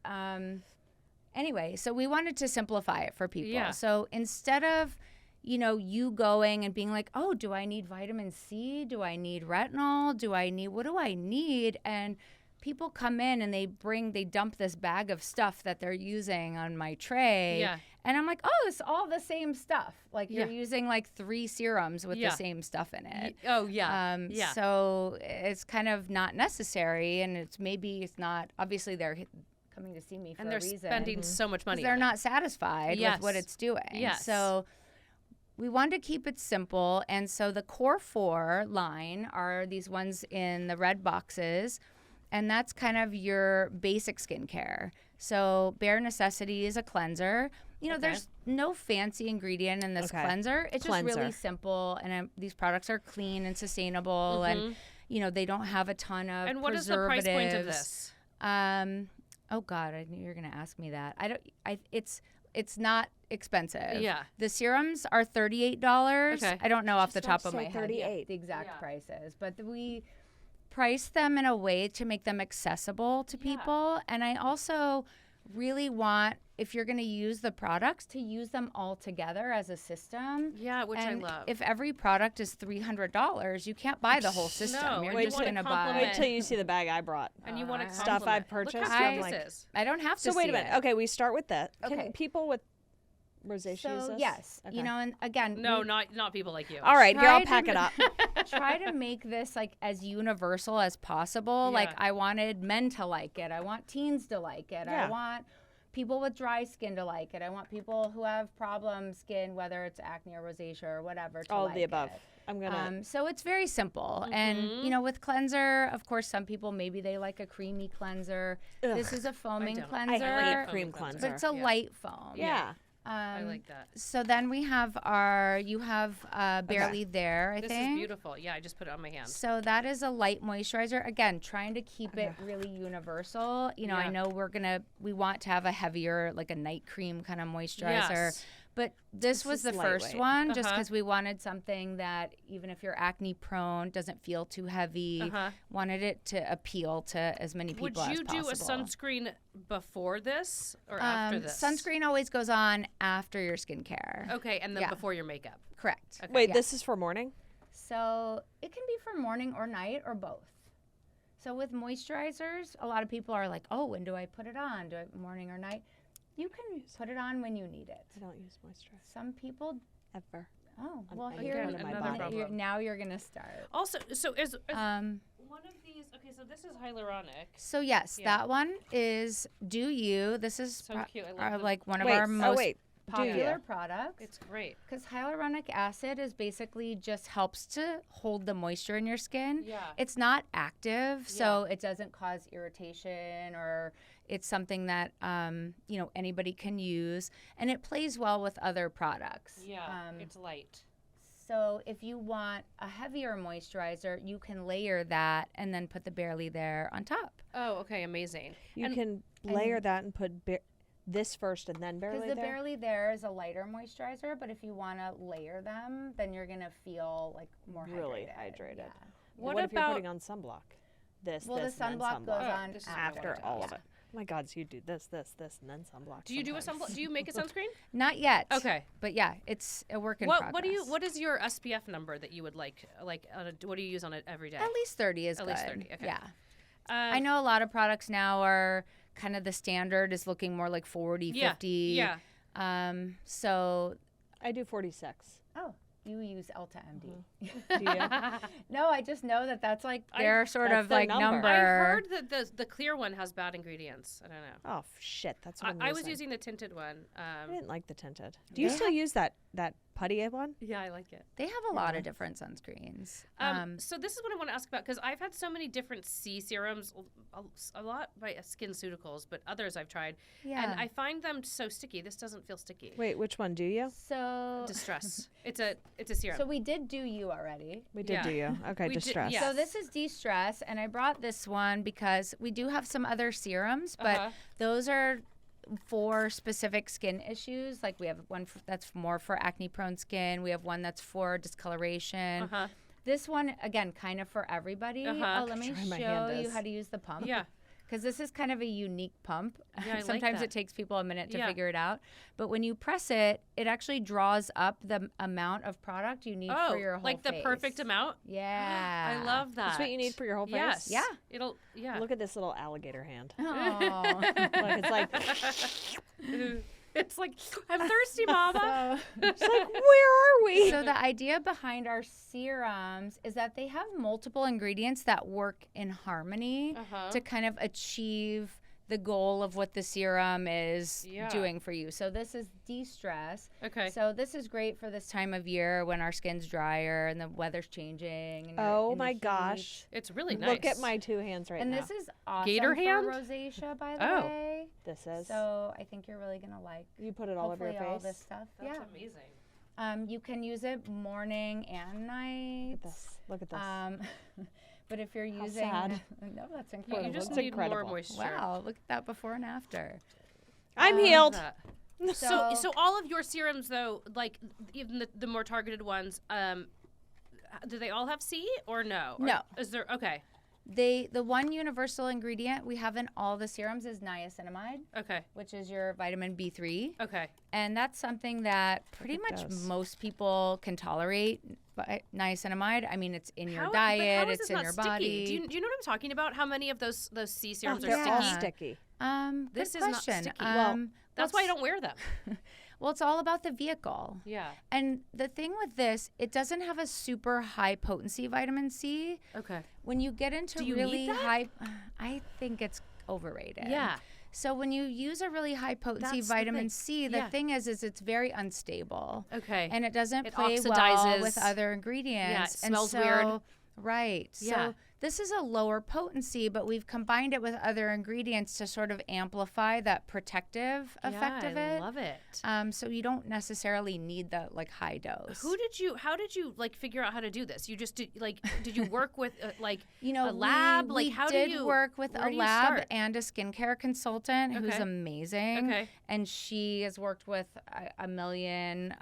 anyway, so we wanted to simplify it for people. Yeah. So instead of, you going and being like, oh, do I need vitamin C? Do I need retinol? What do I need? And people come in and they dump this bag of stuff that they're using on my tray. Yeah. And I'm like, oh, it's all the same stuff. Like, you're using like 3 serums with the same stuff in it. So it's kind of not necessary, and it's not, obviously they're coming to see me for a reason. And they're spending so much money. They're not satisfied with what it's doing. Yes. So we wanted to keep it simple. And so the Core 4 line are these ones in the red boxes. And that's kind of your basic skincare. So Bare Necessity is a cleanser. There's no fancy ingredient in this cleanser. It's just really simple. And these products are clean and sustainable. And, they don't have a ton of And what is the price point of this? Oh God, I knew you were going to ask me that. It's not expensive. Yeah. The serums are $38. Okay. I don't know off the top of my head 38. the exact prices, but we price them in a way to make them accessible to people. And I also really want, if you're going to use the products, to use them all together as a system. Yeah, which and I love. If every product is $300, you can't buy the whole system. No, You're and just you going to wanna buy. compliment- Wait till you see the bag I brought. And you want to Stuff I've purchased. Look I'm how like- this is. I don't have to So wait see a minute. it. Okay, we start with that. Okay. Can people with rosacea use So this? yes, Okay. and again, No, not people like you. All right, here, I'll Try pack to- it up. try to make this like as universal as possible. Like, Yeah. I wanted men to like it. I want teens to like it. Yeah. I want people with dry skin to like it. I want people who have problem skin, whether it's acne or rosacea or whatever, to All like of the above. it. I'm gonna. So it's very simple. And, with cleanser, of course, some people, maybe they like a creamy cleanser. Ugh. This is a foaming don't. cleanser. I hate foaming cream cleanser. cleanser. But it's a light foam. Yeah. I like that. So then we have you have Barely There, I This think. is beautiful. Yeah, I just put it on my hand. So that is a light moisturizer. Again, trying to keep it really universal. I know we want to have a heavier, like a night cream kind of moisturizer. Yes. But this was is the first lightweight. one, just because we wanted something that, even if you're acne prone, doesn't feel too heavy. Wanted it to appeal to as many people Would as you do possible. a sunscreen before this or after this? Sunscreen always goes on after your skincare. Okay, and then Yeah. before your makeup. Correct. Okay. Wait, Yeah. this is for morning? So it can be for morning or night or both. So with moisturizers, a lot of people are like, oh, when do I put it on? Do I morning or night? You can put it on when you need it. I don't use moisturizer. Some people, Ever. oh, I'm- well, I'm here, going to my another body. problem. now you're going to start. Also, so is Um, one of these, okay, so this is hyaluronic. so yes, Yeah. that one is Do You. This is So cute. I love the- like one of Wait, our most Do popular You. products. It's great. Because hyaluronic acid is basically just helps to hold the moisture in your skin. Yeah. It's not active, so it doesn't cause irritation, or it's something that anybody can use, and it plays well with other products. Yeah, it's light. So if you want a heavier moisturizer, you can layer that and then put the Barely There on top. Oh, okay, amazing. You can layer that and put this first and then Because Barely the There? Barely There is a lighter moisturizer, but if you want to layer them, then you're going to feel like more Really hydrated. hydrated. Yeah. What if you're about- putting on sunblock? this, Well, this, the and then sunblock goes Oh, on this is what I after wanted to all of ask. it. Oh my God, so you do this, and then sunblock. Do you do a sometimes. sunblock? Do you make a sunscreen? Not yet. Okay. But yeah, it's a work in What progress. what is your SPF number that you would like what do you use on it every day? At least 30 is At good. least 30, okay. Yeah. Um, I know a lot of products now are kind of the standard is looking more like 40, Yeah, 50. yeah. So, I do 46. oh, you use Elta MD. Do you? No, I just know that that's like their sort that's of their like number. I number. heard that the clear one has bad ingredients. I don't know. Oh shit, that's what I was using the tinted one. I didn't like the tinted. Do you still use that putty one? Yeah, I like it. They have a lot of different sunscreens. So this is what I want to ask about because I've had so many different C serums, a lot by SkinCeuticals, but others I've tried, Yeah. and I find them so sticky. This doesn't feel sticky. Wait, which one do you? So, Distress. It's a serum. so we did do you already. We did Yeah. do you. Okay, We did- distress. yeah. So this is de-stress, and I brought this one because we do have some other serums, but Uh-huh. those are for specific skin issues. Like we have one that's more for acne-prone skin. We have one that's for discoloration. Uh-huh. This one, again, kind of for everybody. Uh-huh. Oh, let me Try my show hand you is. how to use the pump. Yeah. Because this is kind of a unique pump. Yeah, I like Sometimes that. it takes people a minute to Yeah. figure it out. But when you press it, it actually draws up the amount of product you need Oh, for your whole like the face. perfect amount. Yeah. I love that. That's what you need for your whole face? Yes. Yeah. It'll. Yeah. Look at this little alligator hand. Aw. Look, it's like, It's like I'm thirsty, Mama. it's like, where are we? So the idea behind our serums is that they have multiple ingredients that work in harmony Uh-huh. to kind of achieve the goal of what the serum is Yeah. doing for you. So this is de-stress. Okay. So this is great for this time of year when our skin's drier and the weather's changing. And you're Oh in the my heat. Gosh. It's really nice. Look at my two hands right And now. this is awesome Gator for hand? rosacea, by the Oh. way. This is. So I think you're really gonna like You put it all over hopefully your face? all this stuff. That's yeah. amazing. You can use it morning and night. Look at this. But if you're How using sad. no, that's You incredible. just It's need incredible. more moisture. Wow, look at that before and after. I'm I love healed. that. So- So all of your serums though, like even the more targeted ones, do they all have C or no? Or No. Is there okay? The one universal ingredient we have in all the serums is niacinamide, Okay. which is your vitamin B3. Okay. And that's something that pretty at much those. most people can tolerate. But niacinamide, I mean, it's in your But diet, how is it's this in not your sticky? body. Do you know what I'm talking about? How many of those C Oh, serums they're are all sticky? sticky. This good is not question. sticky. That's why I don't wear them. Well, it's all about the vehicle. Yeah. And the thing with this, it doesn't have a super high potency vitamin C. Okay. When you get into Do you really need that? high, I think it's overrated. Yeah. So when you use a really high potency That's the vitamin thing. C, the Yeah. thing is it's very unstable. Okay. And it doesn't It play well oxidizes. with other ingredients. Yeah, it And smells so- weird. Right. Yeah. So this is a lower potency, but we've combined it with other ingredients to sort of amplify that protective effect of I it. love it. So you don't necessarily need the like high dose. How did you like figure out how to do this? You just did you work with like You know, a lab? We Like, how do did you- work with where a do you lab start? and a skincare consultant who's Okay. amazing. Okay. And she has worked with a million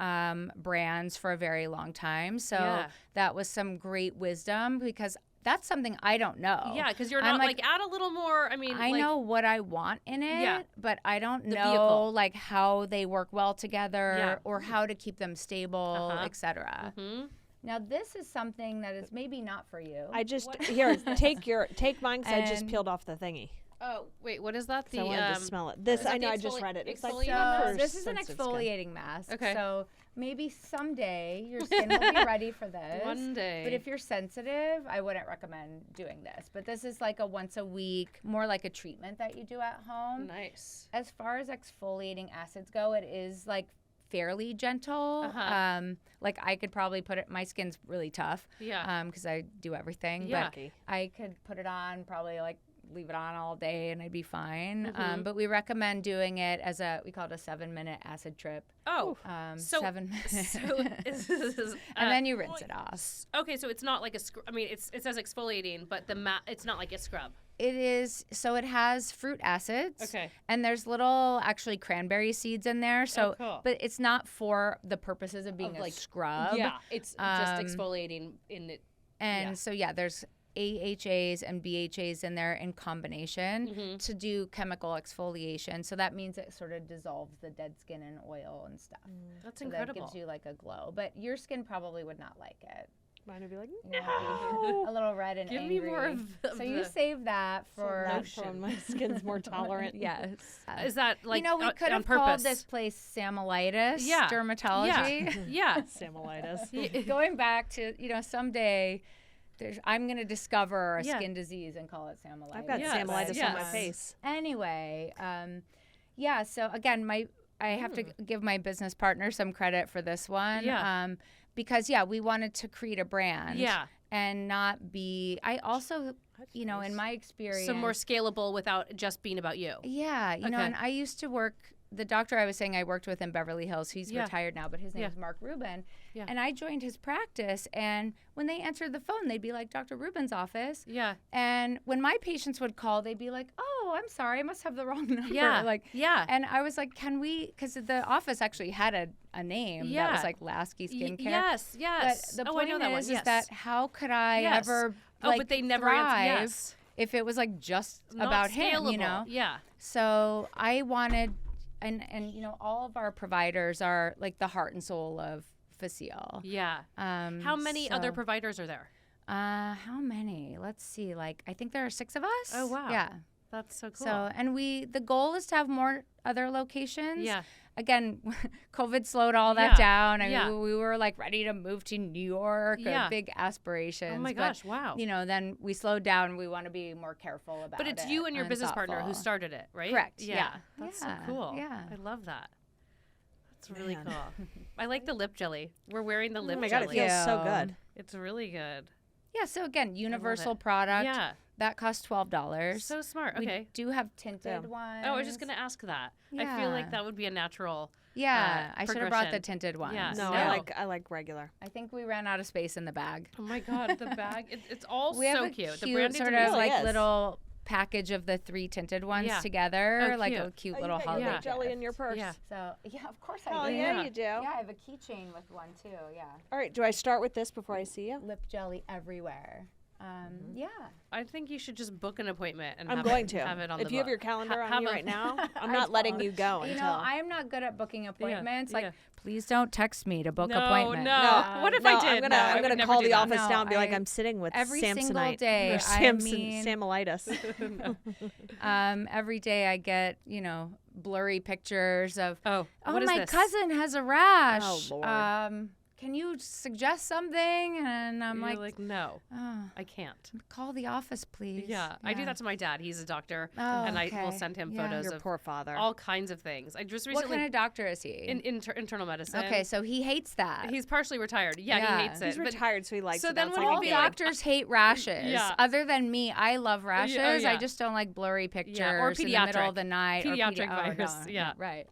brands for a very long time. So Yeah. that was some great wisdom because that's something I don't know. Yeah, because you're I'm not like add a little more. I mean, I like, know what I want in it, Yeah. but I don't The know vehicle. like how they work well together Yeah. or how to keep them stable, Uh-huh. etc. Mhm. Now this is something that is maybe not for you. I just here take mine because I just And- peeled off the thingy. Oh wait, what is that? So I wanted to smell it. This is that I know. the I just exfoli- read it. It's like exfoliating So for this is an sensitive skin. exfoliating mask. Okay. So maybe someday your skin will be ready for this. One day. But if you're sensitive, I wouldn't recommend doing this. But this is like a once a week, more like a treatment that you do at home. Nice. As far as exfoliating acids go, it is like fairly gentle. Uh-huh. Like I could probably put it, my skin's really tough. Yeah. Because I do everything. Yeah. But I could put it on probably like leave it on all day and I'd be fine. Mhm. But we recommend doing it as we call it a 7-minute acid trip. Oh. 7 minutes. So is, and then you rinse it off. Okay, so it's not like a I mean, it says exfoliating, but it's not like a scrub. It is, so it has fruit acids. Okay. And there's little actually cranberry seeds in there. So, cool. but it's not for the purposes of being Of, a like, scrub. Yeah, it's just exfoliating in it. And yeah. so, yeah, there's AHAs and BHAs in there in combination to do chemical exfoliation. So that means it sort of dissolves the dead skin and oil and stuff. That's so incredible. That gives you like a glow. But your skin probably would not like it. Mine would be like, You know, a little red and Give angry. me more of So you save that for lotion. My skin's more tolerant. Yes. Is that like we could on have called purpose? this place Samolitis Yeah. Dermatology. Yeah. Samolitis. Going back to, someday I'm going to discover a Yeah. skin disease and call it Samolitis. I've got Yes. Samolitis on my Yes. face. Anyway, so again, I have to give my business partner some credit for this one. Yeah. Because, we wanted to create a brand. Yeah. And not be, I also, in my experience. So more scalable without just being about you. Yeah, and I used to work, the doctor I was saying I worked with in Beverly Hills, he's Yeah. retired now, but his name Yeah. is Mark Rubin. Yeah. And I joined his practice, and when they answered the phone, they'd be like, Dr. Rubin's office. Yeah. And when my patients would call, they'd be like, oh, I'm sorry, I must have the wrong number. Yeah. Like, Yeah. And I was like, can we, because the office actually had a name that was like Lasky Skincare. Yes. Yes. But the I point know that one. is Yes. that how could I Yes. ever but they never thrive answer. Yes. if it was like just Not about scalable. him, Yeah. So I wanted, and all of our providers are like the heart and soul of Facile. Yeah. How many other providers are there? How many? Let's see. Like, I think there are 6 of us. Oh, wow. Yeah. That's so cool. So, and the goal is to have more other locations. Yeah. Again, COVID slowed all that Yeah. down. I mean, Yeah. we were like ready to move to New York, Yeah. big aspirations. Oh my but, gosh! Wow. then we slowed down. We want to be more careful about it. But it's you and your business partner who thoughtful. started it, right? Correct. Yeah. Yeah. That's Yeah. so cool. Yeah. I love that. That's really Man. cool. I like the lip jelly. We're wearing the lip Oh my God, it jelly. feels so Yeah. good. It's really good. Yeah. So again, universal it. product. Yeah. That costs $12. So smart. We Okay. do have tinted Yeah. ones. Oh, I was just going to ask that. I feel like Yeah. that would be a natural. Yeah, I should have brought the progression. tinted ones. Yeah. No, No. I like regular. I think we ran out of space in the bag. Oh my God, the bag. It's all We have so a cute. The cute branding's sort amazing. of like Yes. little package of the 3 tinted ones Yeah. together, Oh, like cute. a cute Oh, little you got holiday your Yeah. lip jelly in your gift. purse. Yeah. So yeah, of course I Oh do. yeah, Yeah. you do. Yeah, I have a keychain with one too. Yeah, All right, do I start with this before I see you? lip jelly everywhere. Yeah. I think you should just book an appointment and I'm have going it, to. have it on If the you have book. your calendar have on you a- right now, I'm I not letting don't. you go You until. know, I'm not good at booking appointments. Like, yeah. please don't text me to book No, appointment. no. What if no, I did? I'm gonna, No, I I'm would gonna never call do the that. office No, now and be like, I- I'm sitting with every single Samsonite day, or I mean- Samolitis. Every day I get, blurry pictures of, Oh, oh, what is my this? cousin has a rash. Oh, Lord. Can you suggest something? And I'm You're like, no, oh, I can't. call the office, please. Yeah, I do that to my dad. He's a doctor, Oh, and I will okay. send him Yeah. photos Your of poor father. all kinds of things. I just What recently kind of doctor is he? in internal medicine. Okay, so he hates that. He's partially retired. Yeah, Yeah. he hates it. He's but- retired, so he likes so it. then That's when like he All a be gig. like- doctors hate rashes. Yeah. Other than me, I love rashes. yeah. I just don't like blurry pictures or in the middle pediatric. of the night. Pediatric or virus, no, yeah. right.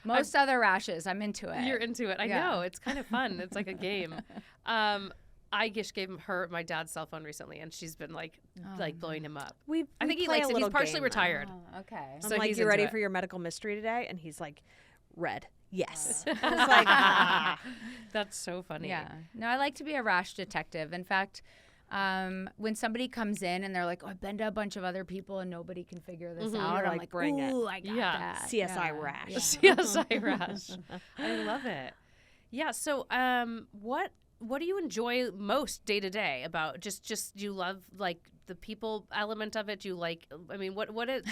Most other rashes, I'm into it. You're into it. I Yeah. know. It's kind of fun. It's like a game. I just gave her my dad's cell phone recently, and she's been like blowing him up. I think he likes it. He's partially retired. Oh, okay. So I'm like, he's you ready into for it. your medical mystery today? And he's like, red. Yes. I was like, That's so funny. Yeah. No, I like to be a rash detective. In fact, when somebody comes in and they're like, oh, I've been to a bunch of other people and nobody can figure this out, You're I'm like, like, bring it. ooh, I got Yeah. that. CSI Yeah. rash. Yeah. CSI rash. I love it. Yeah. So, what do you enjoy most day to day about just do you love like the people element of it? Do you like? I mean, what is what It's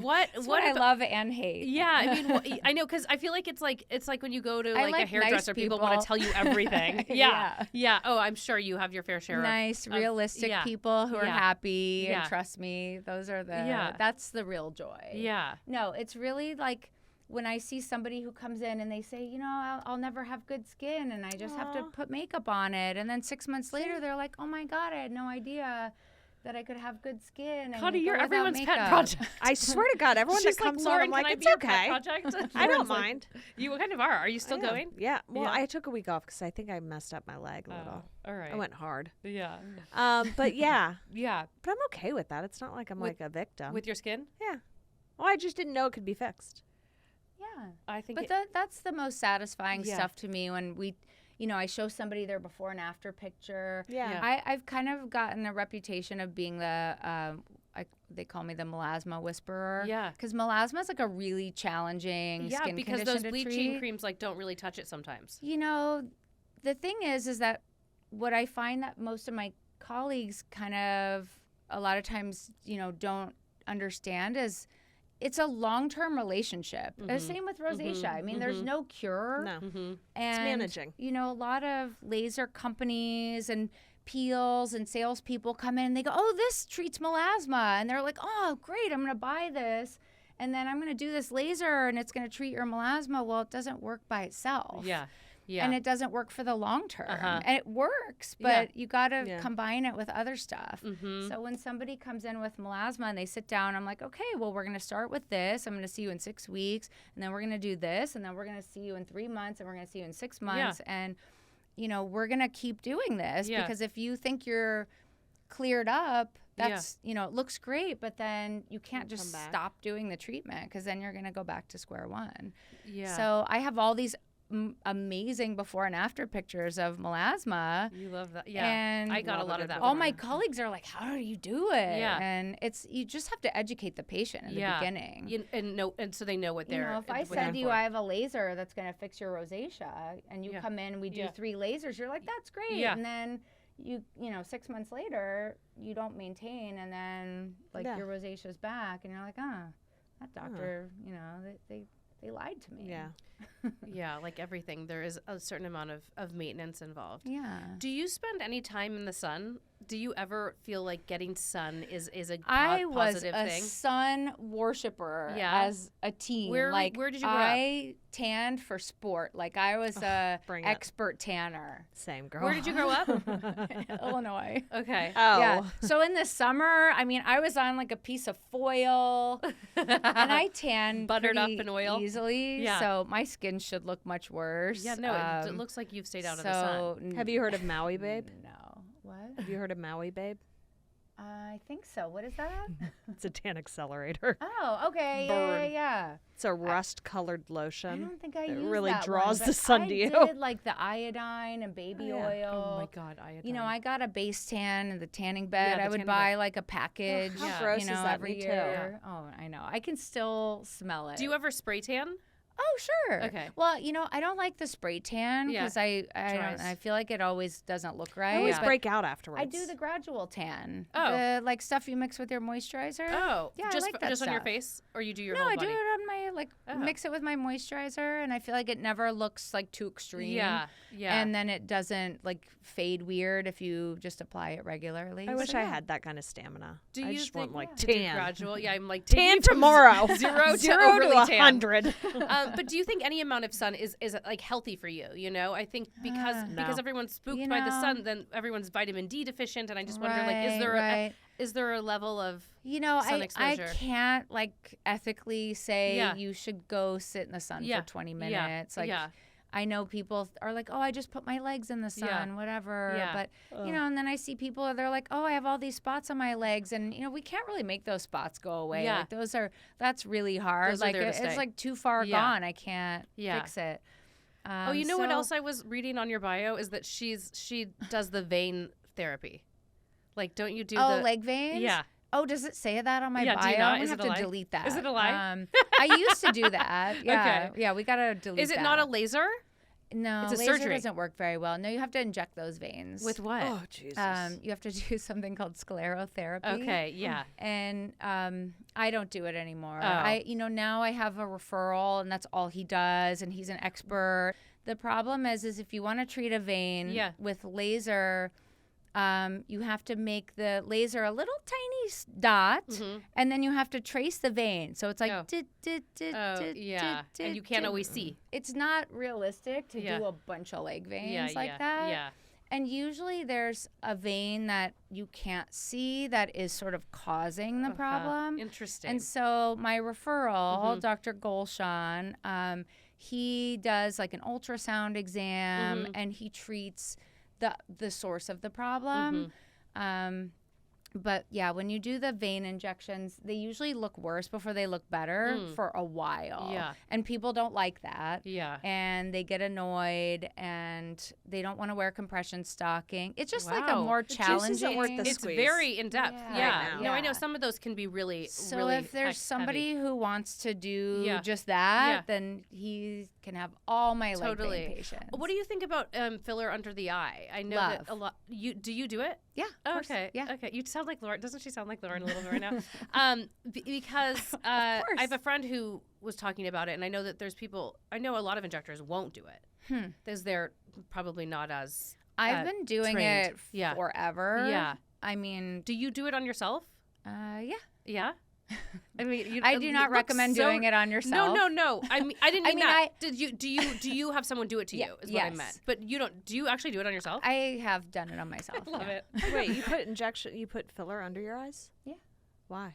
what what I about- love and hate. Yeah, I mean, I know because I feel like it's like when you go to I like a like hairdresser, nice people want to people. tell you everything. Yeah. Yeah. yeah, Oh, I'm sure you have your fair share. Nice, of realistic yeah. people who are Yeah. happy Yeah. and trust me. Those are the, Yeah. that's the real joy. Yeah, No, it's really like when I see somebody who comes in and they say, I'll never have good skin and I just have to Aw. put makeup on it. And then 6 months later, they're like, oh my God, I had no idea that I could have good skin. And Kottie, go you're without everyone's makeup. pet project. I swear to God, everyone She's that comes like, on, Lauren, I'm like, can I it's be your okay. pet project? I don't Lauren's like, mind. you kind of are. Are you still I am. going? Yeah. Well, Yeah. I took a week off because I think I messed up my leg a little. All right. I went hard. Yeah. But yeah, Yeah. but I'm okay with that. It's not like I'm With- like a victim. With your skin, yeah. Well, I just didn't know it could be fixed. Yeah. I think. But that's the most satisfying Yeah. stuff to me when we, I show somebody their before and after picture. Yeah. I've kind of gotten a reputation of being they call me the melasma whisperer. Yeah. Because melasma is like a really challenging skin because condition those to bleaching treat. creams like don't really touch it sometimes. The thing is that what I find that most of my colleagues kind of a lot of times, don't understand is it's a long-term relationship. Same with rosacea. I mean, there's no cure. No. And, It's managing. A lot of laser companies and peels and salespeople come in and they go, oh, this treats melasma. And they're like, oh, great, I'm going to buy this. And then I'm going to do this laser and it's going to treat your melasma. Well, it doesn't work by itself. Yeah. And it doesn't work for the long term. And it works, but Yeah. you got to combine it with other stuff. So when somebody comes in with melasma and they sit down, I'm like, okay, well, we're going to start with this. I'm going to see you in 6 weeks. And then we're going to do this. And then we're going to see you in 3 months. And we're going to see you in 6 months. And, we're going to keep doing this because if you think you're cleared up, that's, it looks great, but then you can't just stop doing the treatment because then you're going to go back to square one. Yeah. So I have all these amazing before and after pictures of melasma. You love that. Yeah. And I got a lot of that. all my colleagues are like, how do you do it? Yeah. And you just have to educate the patient in the beginning. And so they know what they're if I said to you, I have a laser that's going to fix your rosacea, and you come in and we do 3 lasers, you're like, that's great. Yeah. And then you 6 months later, you don't maintain, and then your rosacea's back, and you're like, that doctor, they lied to me. Yeah. Yeah, like everything, there is a certain amount of maintenance involved. Yeah. Do you spend any time in the sun? Do you ever feel like getting sun is a I positive was a thing? sun worshiper as a teen. Where did you grow up? I tanned for sport. Like I was a expert tanner. Same girl. Where did you grow up? Illinois. Okay. Oh. Yeah. So in the summer, I mean, I was on like a piece of foil, and I tanned Buttered up pretty in oil? easily. Yeah. So my skin should look much worse. Yeah, no, it looks like you've stayed out of the sun. Have you heard of Maui Babe? No. What? Have you heard of Maui Babe? I think so. What is that? It's a tan accelerator. Oh, okay. Burn. Yeah. It's a rust-colored I lotion. don't think I It used really that draws one, the but sun to you. I did like the iodine and baby Oh, yeah. oil. Oh my God, iodine. I got a base tan and the tanning bed. the I would tanning buy bed. like a package. How gross is that? every Me too. year. Oh, I know. I can still smell it. Do you ever spray tan? Oh, sure. Okay. Well, I don't like the spray tan Yeah. because I Dries. feel like it always doesn't look right. I always Yeah. break out afterwards. I do the gradual tan. Oh. The like stuff you mix with your moisturizer. Oh, Yeah, I just like that just on your stuff. face, or you do your No, whole I body? do it on my Oh. mix it with my moisturizer, and I feel like it never looks like too extreme. Yeah, yeah. And then it doesn't like fade weird if you just apply it regularly. I wish So, I yeah. had that kind of stamina. Do I you just think want like to do tan. gradual? Yeah, I'm like Tan taking from tomorrow. zero to Zero to overly tan. 100. But do you think any amount of sun is like healthy for you? I think because No. everyone's spooked You by the know. sun, then everyone's vitamin D deficient, and I just wonder, like, Right. is there a level of sun I exposure? can't like ethically say Yeah. you should go sit in the sun Yeah. for 20 Yeah. minutes. Like Yeah. I know people are like, oh, I just put my legs in the sun, Yeah. whatever. Yeah. But, and then I see people, they're like, oh, I have all these spots on my legs. And, we can't really make those spots go away. Yeah. Like that's really hard. Those are like there to it's stay. like too far Yeah. gone. I can't Yeah. fix it. Oh, you know what else I was reading on your bio is that she does the vein therapy. Like, don't you do the leg veins? Yeah. Oh, does it say that on my Yeah, do bio? you not? I'm Is gonna it a have to lie? delete that. Is it a lie? I used to do that. Yeah. Okay. Yeah, we gotta delete Is it that. not a laser? No, It's a laser surgery. doesn't work very well. No, you have to inject those veins. With what? Oh, Jesus. You have to do something called sclerotherapy. Okay, yeah. And I don't do it anymore. Oh. Now I have a referral, and that's all he does, and he's an expert. The problem is if you want to treat a vein with laser, you have to make the laser a little tiny dot, and then you have to trace the vein. So it's like, yeah. And you can't always see. It's not realistic to do a bunch of leg veins like that. Yeah. And usually there's a vein that you can't see that is sort of causing the problem. Interesting. And so my referral, Dr. Golshan, he does like an ultrasound exam and he treats the source of the problem. But yeah, when you do the vein injections, they usually look worse before they look better for a while. Yeah. And people don't like that. Yeah. And they get annoyed and they don't want to wear compression stocking. It's just like a Wow. more The juice challenging. isn't worth the It's squeeze. very in depth. Yeah. Yeah. Right now. No, I know Yeah. some of those can be really, So really if there's heavy. somebody who wants to do Yeah. just that, Yeah. then he can have all my leg Totally. pain patients. What do you think about filler under the eye? I know that a lot. Do you do it? Yeah. Of course. Okay. Yeah. Okay. You sound like Lauren. Doesn't she sound like Lauren a little bit right now? Because I have a friend who was talking about it, and I know that there's people. I know a lot of injectors won't do it because they're probably not as. I've been doing trained. it Yeah. forever. Yeah. I mean, Do you do it on yourself? yeah. Yeah. I mean, I do not recommend doing it on yourself. No. I mean, I didn't mean mean, that. Do you have someone do it to Yeah, you? Is what I yes. meant. But you don't. Do you actually do it on yourself? I have done it on myself. Love yeah. it. Wait, you put filler under your eyes? Yeah. Why?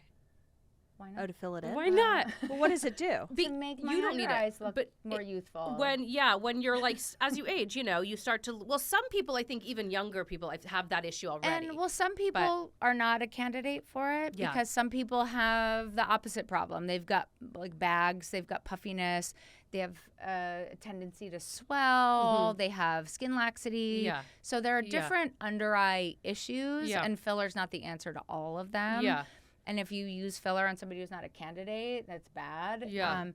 Why Oh, not? to fill it in? Why not? Well, what does it do? To make my you don't under need eyes it, look but more youthful. when you're like as you age, you start to. Well, some people, I think, even younger people, have that issue already. And some people are not a candidate for it Yeah. because some people have the opposite problem. They've got like bags, they've got puffiness, they have a tendency to swell, they have skin laxity. Yeah. So there are Yeah. different under eye issues, Yeah. and filler's not the answer to all of them. Yeah. And if you use filler on somebody who's not a candidate, that's bad. Yeah.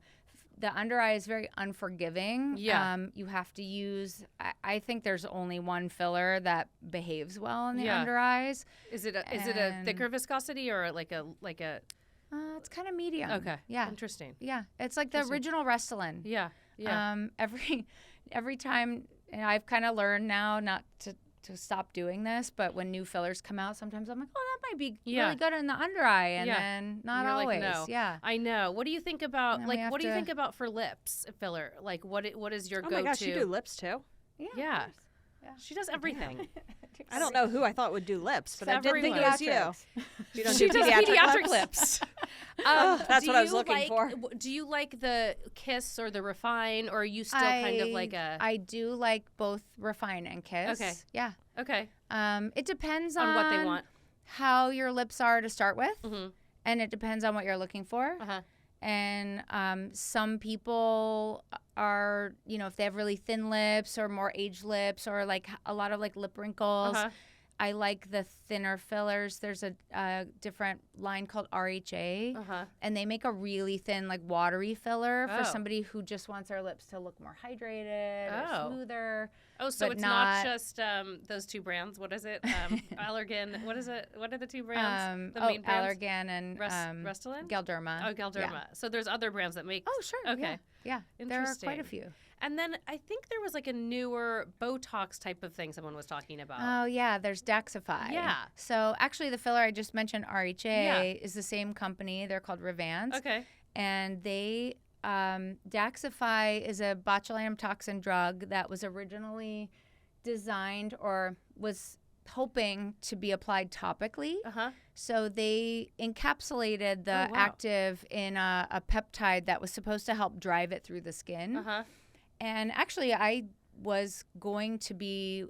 The under eye is very unforgiving. Yeah. You have to use, I think there's only one filler that behaves well in the Yeah. under eyes. Is it a thicker viscosity or like a It's kind of medium. Okay. Yeah. Interesting. Yeah. It's like the original Restylane. Yeah. Yeah. Every time, and I've kind of learned now not to stop doing this, but when new fillers come out, sometimes I'm like, oh, that might be really good in the under eye, and then not You're always. Like, no. Yeah. I know. What do you think about And we have what do you to- think about for lips filler? Like what is your Oh go-to? my gosh, you do lips too? Yeah. of Yeah. course. Yeah. She does everything. I don't know who I thought would do lips, but I didn't think it was you. Pediatrics. You don't She do does pediatric pediatric lips? lips. That's do what I was you looking for. Do you like the kiss or the refine, or are you still kind of like a? I do like both refine and kiss. Okay. Yeah. Okay. It depends On what they want. how your lips are to start with, Mhm. and it depends on what you're looking for. Uh-huh. And some people are, if they have really thin lips or more aged lips or like a lot of like lip wrinkles. Uh-huh. I like the thinner fillers. There's a different line called RHA, Uh-huh. and they make a really thin, like watery filler for Oh. somebody who just wants their lips to look more hydrated Oh. or smoother. Oh, so But it's not not- just those two brands. What is it? Allergan. What is it? What are the two brands? The main brands? Allergan and Restylane? Galderma. Oh, Galderma. Yeah. So there's other brands that make. Oh, sure. Okay. Yeah. There are quite a Interesting. few. And then I think there was like a newer Botox type of thing someone was talking about. Oh, yeah. There's Daxify. Yeah. So actually, the filler I just mentioned, RHA, Yeah. is the same company. They're called Revance. Okay. And they, Daxify is a botulinum toxin drug that was originally designed or was hoping to be applied topically. Uh-huh. So they encapsulated the Oh, wow. active in a peptide that was supposed to help drive it through the skin. Uh-huh. And actually, I was going to be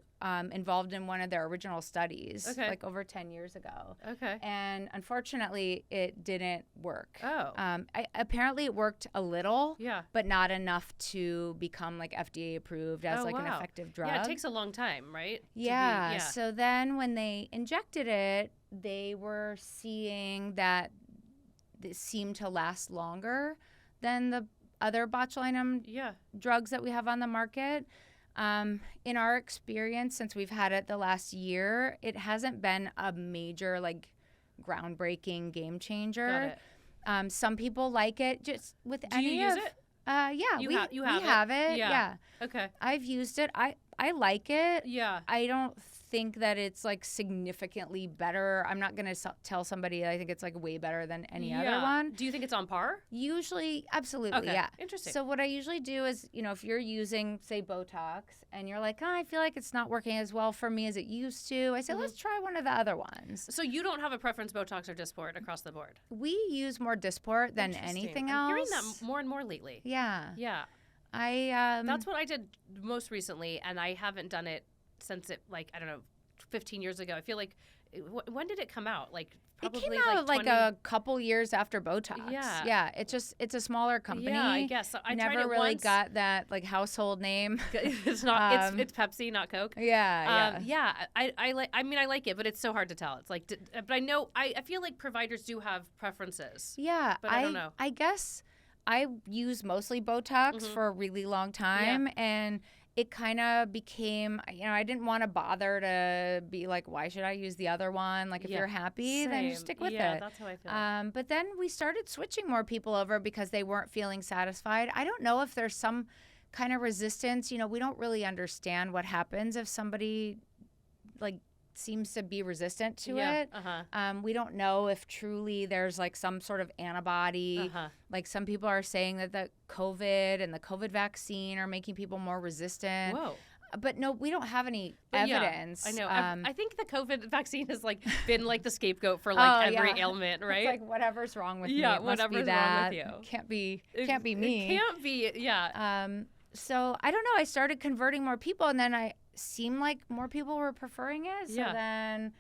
involved in one of their original studies, Okay. like over 10 years ago. Okay. And unfortunately, it didn't work. Oh. Apparently, it worked a little, Yeah. but not enough to become like FDA approved as Oh, like an wow. effective drug. Yeah, it takes a long time, right? To be- Yeah. So then when they injected it, they were seeing that it seemed to last longer than the other botulinum Yeah. drugs that we have on the market. In our experience, since we've had it the last year, it hasn't been a major, like, groundbreaking game changer. Got it. Some people like it just with Do any you use of, it? Yeah, You we have it? it. Yeah. Yeah. Okay. I've used it. I like it. Yeah. I don't think that it's like significantly better. I'm not going to tell somebody I think it's like way better than any other one. Do you think it's on par? Usually, absolutely, Okay. yeah. Interesting. So what I usually do is, if you're using, say, Botox, and you're like, I feel like it's not working as well for me as it used to, I say, let's try one of the other ones. So you don't have a preference, Botox or Dysport across the board? We use more Dysport than Interesting. anything I'm else. hearing that more and more lately. Yeah. Yeah. That's That's what I did most recently, and I haven't done it since it, like, I don't know, 15 years ago. I feel like when did it come out? Like It probably came out like 20 a couple years after Botox. Yeah. It's a smaller company. Yeah, I guess. So I tried never it really once. got that like household name. It's not. It's Pepsi, not Coke. Yeah. I like. I mean, I like it, but it's so hard to tell. It's like, but I know. I feel like providers do have preferences. Yeah, but I don't know. I guess I used mostly Botox for a really long time, and it kind of became, I didn't want to bother to be like, why should I use the other one? Like, if you're happy, then just stick with it. Yeah, that's how I feel. But then we started switching more people over because they weren't feeling satisfied. I don't know if there's some kind of resistance. We don't really understand what happens if somebody like seems to be resistant to it. We don't know if truly there's like some sort of antibody. Like some people are saying that the COVID and the COVID vaccine are making people more resistant. Whoa. But no, we don't have any evidence. I know. I think the COVID vaccine has like been like the scapegoat for like every ailment, right? It's like whatever's wrong with me. Yeah, It must whatever's be that. wrong with you. Can't be me. It can't be. Yeah. So I don't know. I started converting more people, and then I seemed like more people were preferring it. So then,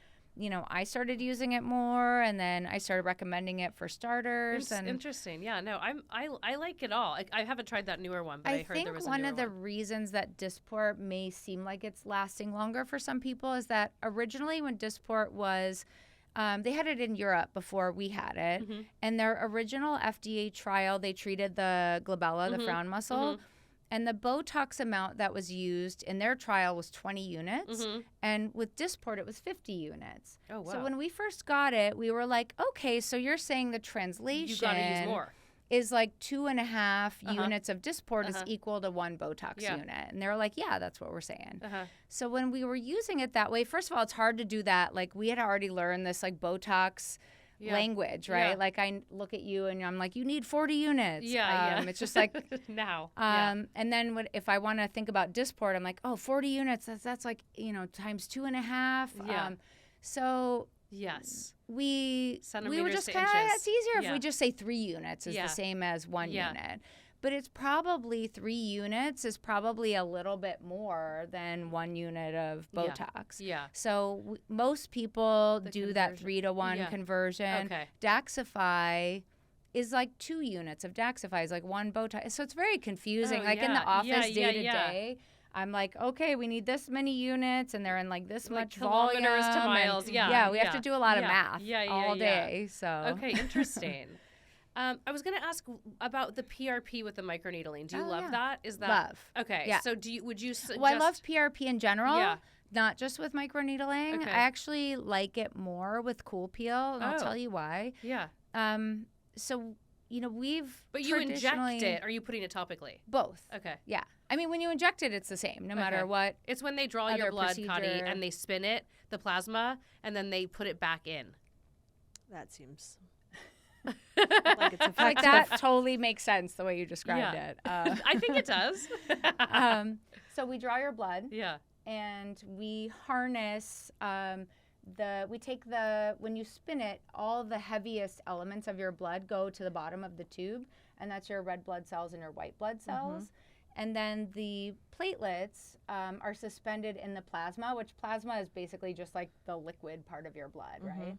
I started using it more, and then I started recommending it for starters. It's interesting. Yeah. No, I like it all. I haven't tried that newer one, but I heard there was a one newer of the one. reasons that Dysport may seem like it's lasting longer for some people is that originally when Dysport was they had it in Europe before we had it, and their original FDA trial, they treated the glabella, the frown muscle, and the Botox amount that was used in their trial was 20 units, and with Dysport it was 50 units. Oh, wow. So when we first got it, we were like, okay, so you're saying the translation You got to use more. is like 2.5 units of Dysport is equal to 1 Botox unit. And they were like, yeah, that's what we're saying. So when we were using it that way, first of all, it's hard to do that. Like we had already learned this like Botox language, right? Like I look at you and I'm like, you need 40 units. It's just like now. And then if I want to think about Dysport, I'm like, 40 units. That's like, times 2.5. So yes. we were just kind of, it's easier if we just say 3 units is the same as 1 unit. But it's probably 3 units is probably a little bit more than 1 unit of Botox. So most people do that 3-to-1 conversion. Okay. Daxify is like 2 units of Daxify is like 1 Botox. So it's very confusing. In the office day to day, I'm like, okay, we need this many units, and they're in like this much volume. Kilometers to miles. We have to do a lot of math all day. So okay, interesting. I was going to ask about the PRP with the microneedling. Do you love that? Is that love? Okay. Yeah. So would you suggest? Well, I love PRP in general. Not just with microneedling. Okay. I actually like it more with Cool Peel, and I'll tell you why. Yeah. So we've But you inject it. Are you putting it topically? Both. Okay. Yeah. I mean, when you inject it, it's the same, no matter what. It's when they draw your blood, Kottie, and they spin it, the plasma, and then they put it back in. That seems like it's effective. Like that totally makes sense the way you described it. I think it does. So we draw your blood. Yeah. And we harness when you spin it, all the heaviest elements of your blood go to the bottom of the tube, and that's your red blood cells and your white blood cells. And then the platelets are suspended in the plasma, which plasma is basically just like the liquid part of your blood, right?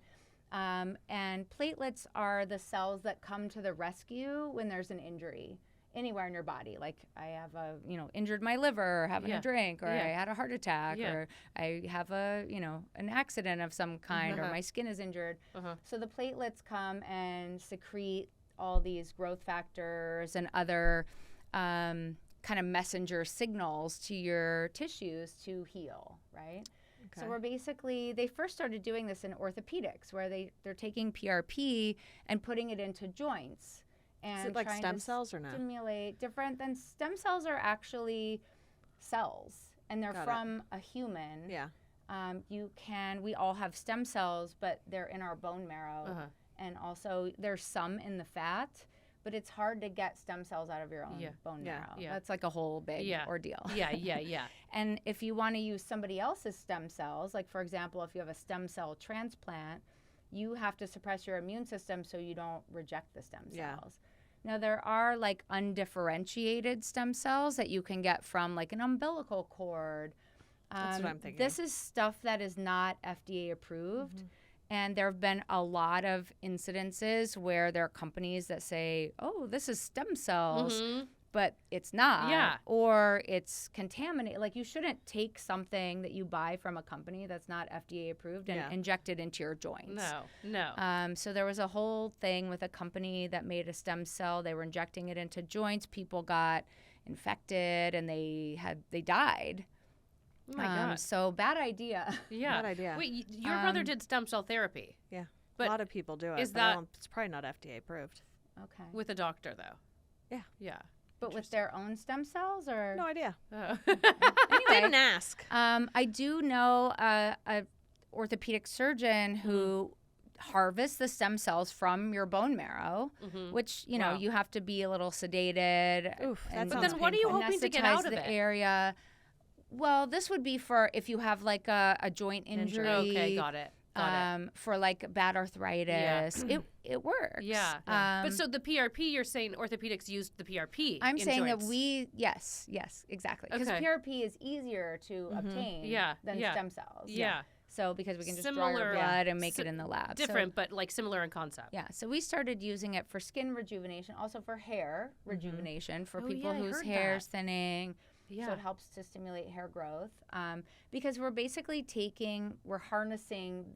And platelets are the cells that come to the rescue when there's an injury anywhere in your body. Like I have injured my liver having a drink, or I had a heart attack, or I have an accident of some kind, or my skin is injured. So the platelets come and secrete all these growth factors and other kind of messenger signals to your tissues to heal, right? Okay. So we're they first started doing this in orthopedics, where they're taking PRP and putting it into joints. And is it like stem cells or not? Stimulate different than stem cells are actually cells, and they're from a human. Yeah. We all have stem cells, but they're in our bone marrow, and also there's some in the fat. But it's hard to get stem cells out of your own bone marrow. That's like a whole big ordeal. And if you want to use somebody else's stem cells, like for example, if you have a stem cell transplant, you have to suppress your immune system so you don't reject the stem cells. Now there are like undifferentiated stem cells that you can get from like an umbilical cord, That's what I'm thinking. This is stuff that is not FDA approved. Mm-hmm. And there have been a lot of incidences where there are companies that say, oh, this is stem cells, but it's not. Yeah. Or it's contaminated. Like, you shouldn't take something that you buy from a company that's not FDA approved and inject it into your joints. No. So there was a whole thing with a company that made a stem cell. They were injecting it into joints. People got infected and they died. Oh my God. So bad idea. Yeah. Bad idea. Wait, your brother did stem cell therapy. Yeah. But a lot of people do it. is but that- it's probably not FDA approved. Okay. With a doctor, though. Yeah. Yeah. But with their own stem cells, or No idea. Oh. Didn't ask. I do know a orthopedic surgeon who harvests the stem cells from your bone marrow, which Wow. you have to be a little sedated. Oof, that and But sounds then what are you painful. hoping to get out anesthetize of the it? area. Well, this would be for if you have like a joint injury. Okay, got it. For like bad arthritis, it works. Yeah. But so the PRP, you're saying orthopedics used the PRP. I'm in saying joints. that yes, exactly. Because Okay. PRP is easier to obtain than stem cells. Yeah. So because we can just draw Similar- your blood and make it in the lab. So- Different, but like similar in concept. yeah, so we started using it for skin rejuvenation, also for hair rejuvenation for Oh, people yeah, I whose heard hair that. is thinning. So Yeah. it helps to stimulate hair growth because we're basically we're harnessing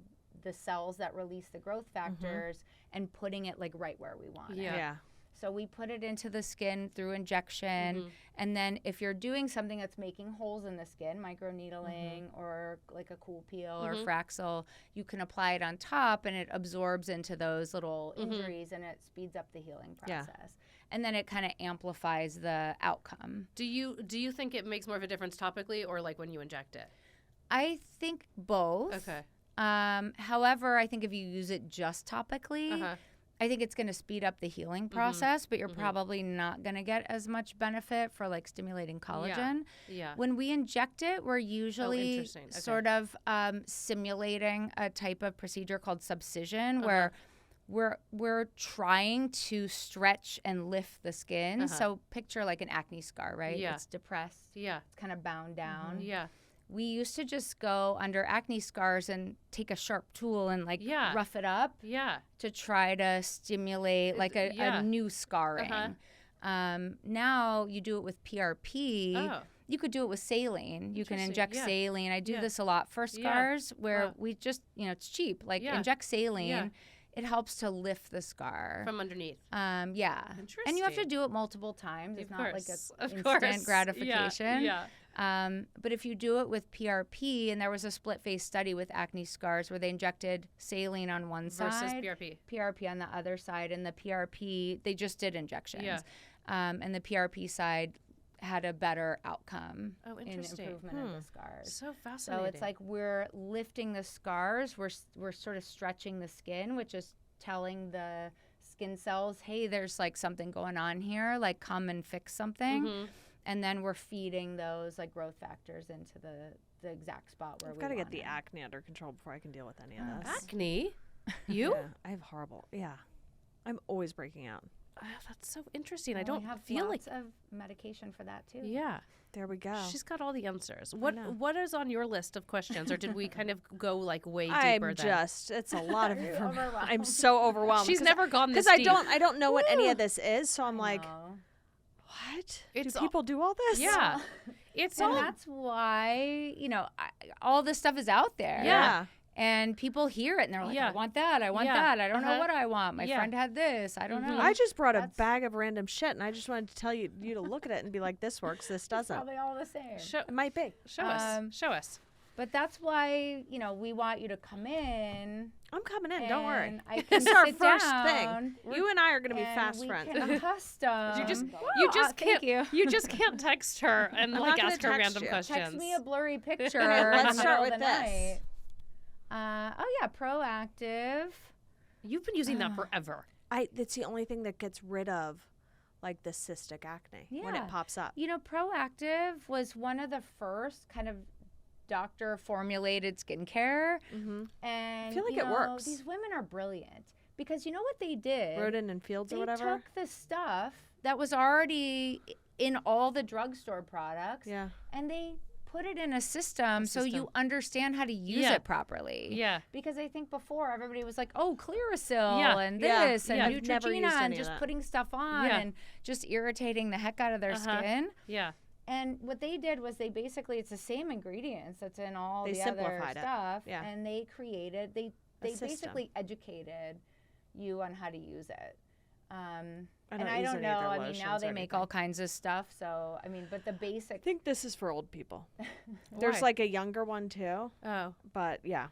the cells that release the growth factors and putting it like right where we want it. Yeah. So we put it into the skin through injection. And then if you're doing something that's making holes in the skin, microneedling or like a cool peel or Fraxel, you can apply it on top and it absorbs into those little injuries and it speeds up the healing Yeah. process. And then it kind of amplifies the outcome. Do you think it makes more of a difference topically or like when you inject it? I think both. Okay. However, I think if you use it just topically, I think it's going to speed up the healing process, but you're probably not going to get as much benefit for like stimulating collagen. Yeah. When we inject it, we're usually interesting. Okay. sort of simulating a type of procedure called subcision where we're trying to stretch and lift the skin. So picture like an acne scar, right? Yeah. It's depressed. Yeah. It's kind of bound down. Yeah. We used to just go under acne scars and take a sharp tool and like Yeah. rough it up Yeah. to try to stimulate like a new scarring. Now you do it with PRP. Oh. You could do it with saline. You can Interesting. inject Yeah. saline. I do Yeah. this a lot for scars where Wow. we just, it's cheap. Like Yeah. inject saline. Yeah. It helps to lift the scar. From underneath. Yeah. And you have to Interesting. do it multiple times. It's Of not course. like Of a course. instant gratification. Yeah. But if you do it with PRP, and there was a split phase study with acne scars where they injected saline on one Versus side, PRP. on the other side, and the PRP, they just did injections. Yeah. And the PRP side had a better outcome Oh, in interesting. improvement of the scars. So fascinating. So it's like we're lifting the scars, we're sort of stretching the skin, which is telling the skin cells, hey, there's like something going on here, like come and fix something. And then we're feeding those like growth factors into the exact spot where I've we got to get want the it. acne under control before I can deal with any of this. acne. You? Yeah, I have horrible. Yeah. I'm always breaking out. That's so interesting. I Well, we don't have feel like. lots of medication for that too. Yeah. There we go. She's got all the answers. know. What is on your list of questions, or did we kind of go like way I'm deeper? Than it's a lot of information. overwhelmed. I'm so overwhelmed. She's never gone this because deep. I don't know what any of this is, so I'm like, No. what? It's do all- people do all this? Yeah. It's And all. that's why, all this stuff is out there. Yeah. And people hear it and they're like, Yeah. I want that. I want Yeah. that. I don't know Uh-huh. what I want. My Yeah. friend had this. I don't know. I just brought a That's- bag of random shit, and I just wanted to tell you to look at it and be like, this works, this doesn't. Probably all the same. It might be. Show us. Show us. But that's why, we want you to come in. I'm coming in. Don't worry. and I can This is our sit first down, thing. You and I are going to be and fast we friends. Can custom. You just Woo, can't. thank you. You just can't text her and I'm like not gonna ask her text random you. questions. Text me a blurry picture. Let's in the start middle with of the this. night. Proactive. You've been using that forever. That's the only thing that gets rid of, like, the cystic acne when it Yeah. pops up. Proactive was one of the first kind of doctor formulated skincare. Mm-hmm. And I feel like it works. These women are brilliant because you know what they did? Rodin and Fields They or whatever. took the stuff that was already in all the drugstore products Yeah. and they put it in a system so you understand how to use Yeah. it properly. Yeah. Because I think before everybody was like, oh, Clearasil Yeah. and Yeah. this and Yeah. I've never Neutrogena used any and of just that. putting stuff on Yeah. and just irritating the heck out of their skin. Yeah. And what they did was they basically, it's the same ingredients that's in all They the other simplified it. stuff. Yeah. And they created, they system. basically educated you on how to use it. And don't I use don't any of know. their I mean, now lotions they or make anything. all kinds of stuff. So, I mean, but the I basic. think this is for old people. There's Why? like a younger one too, Oh. but yeah.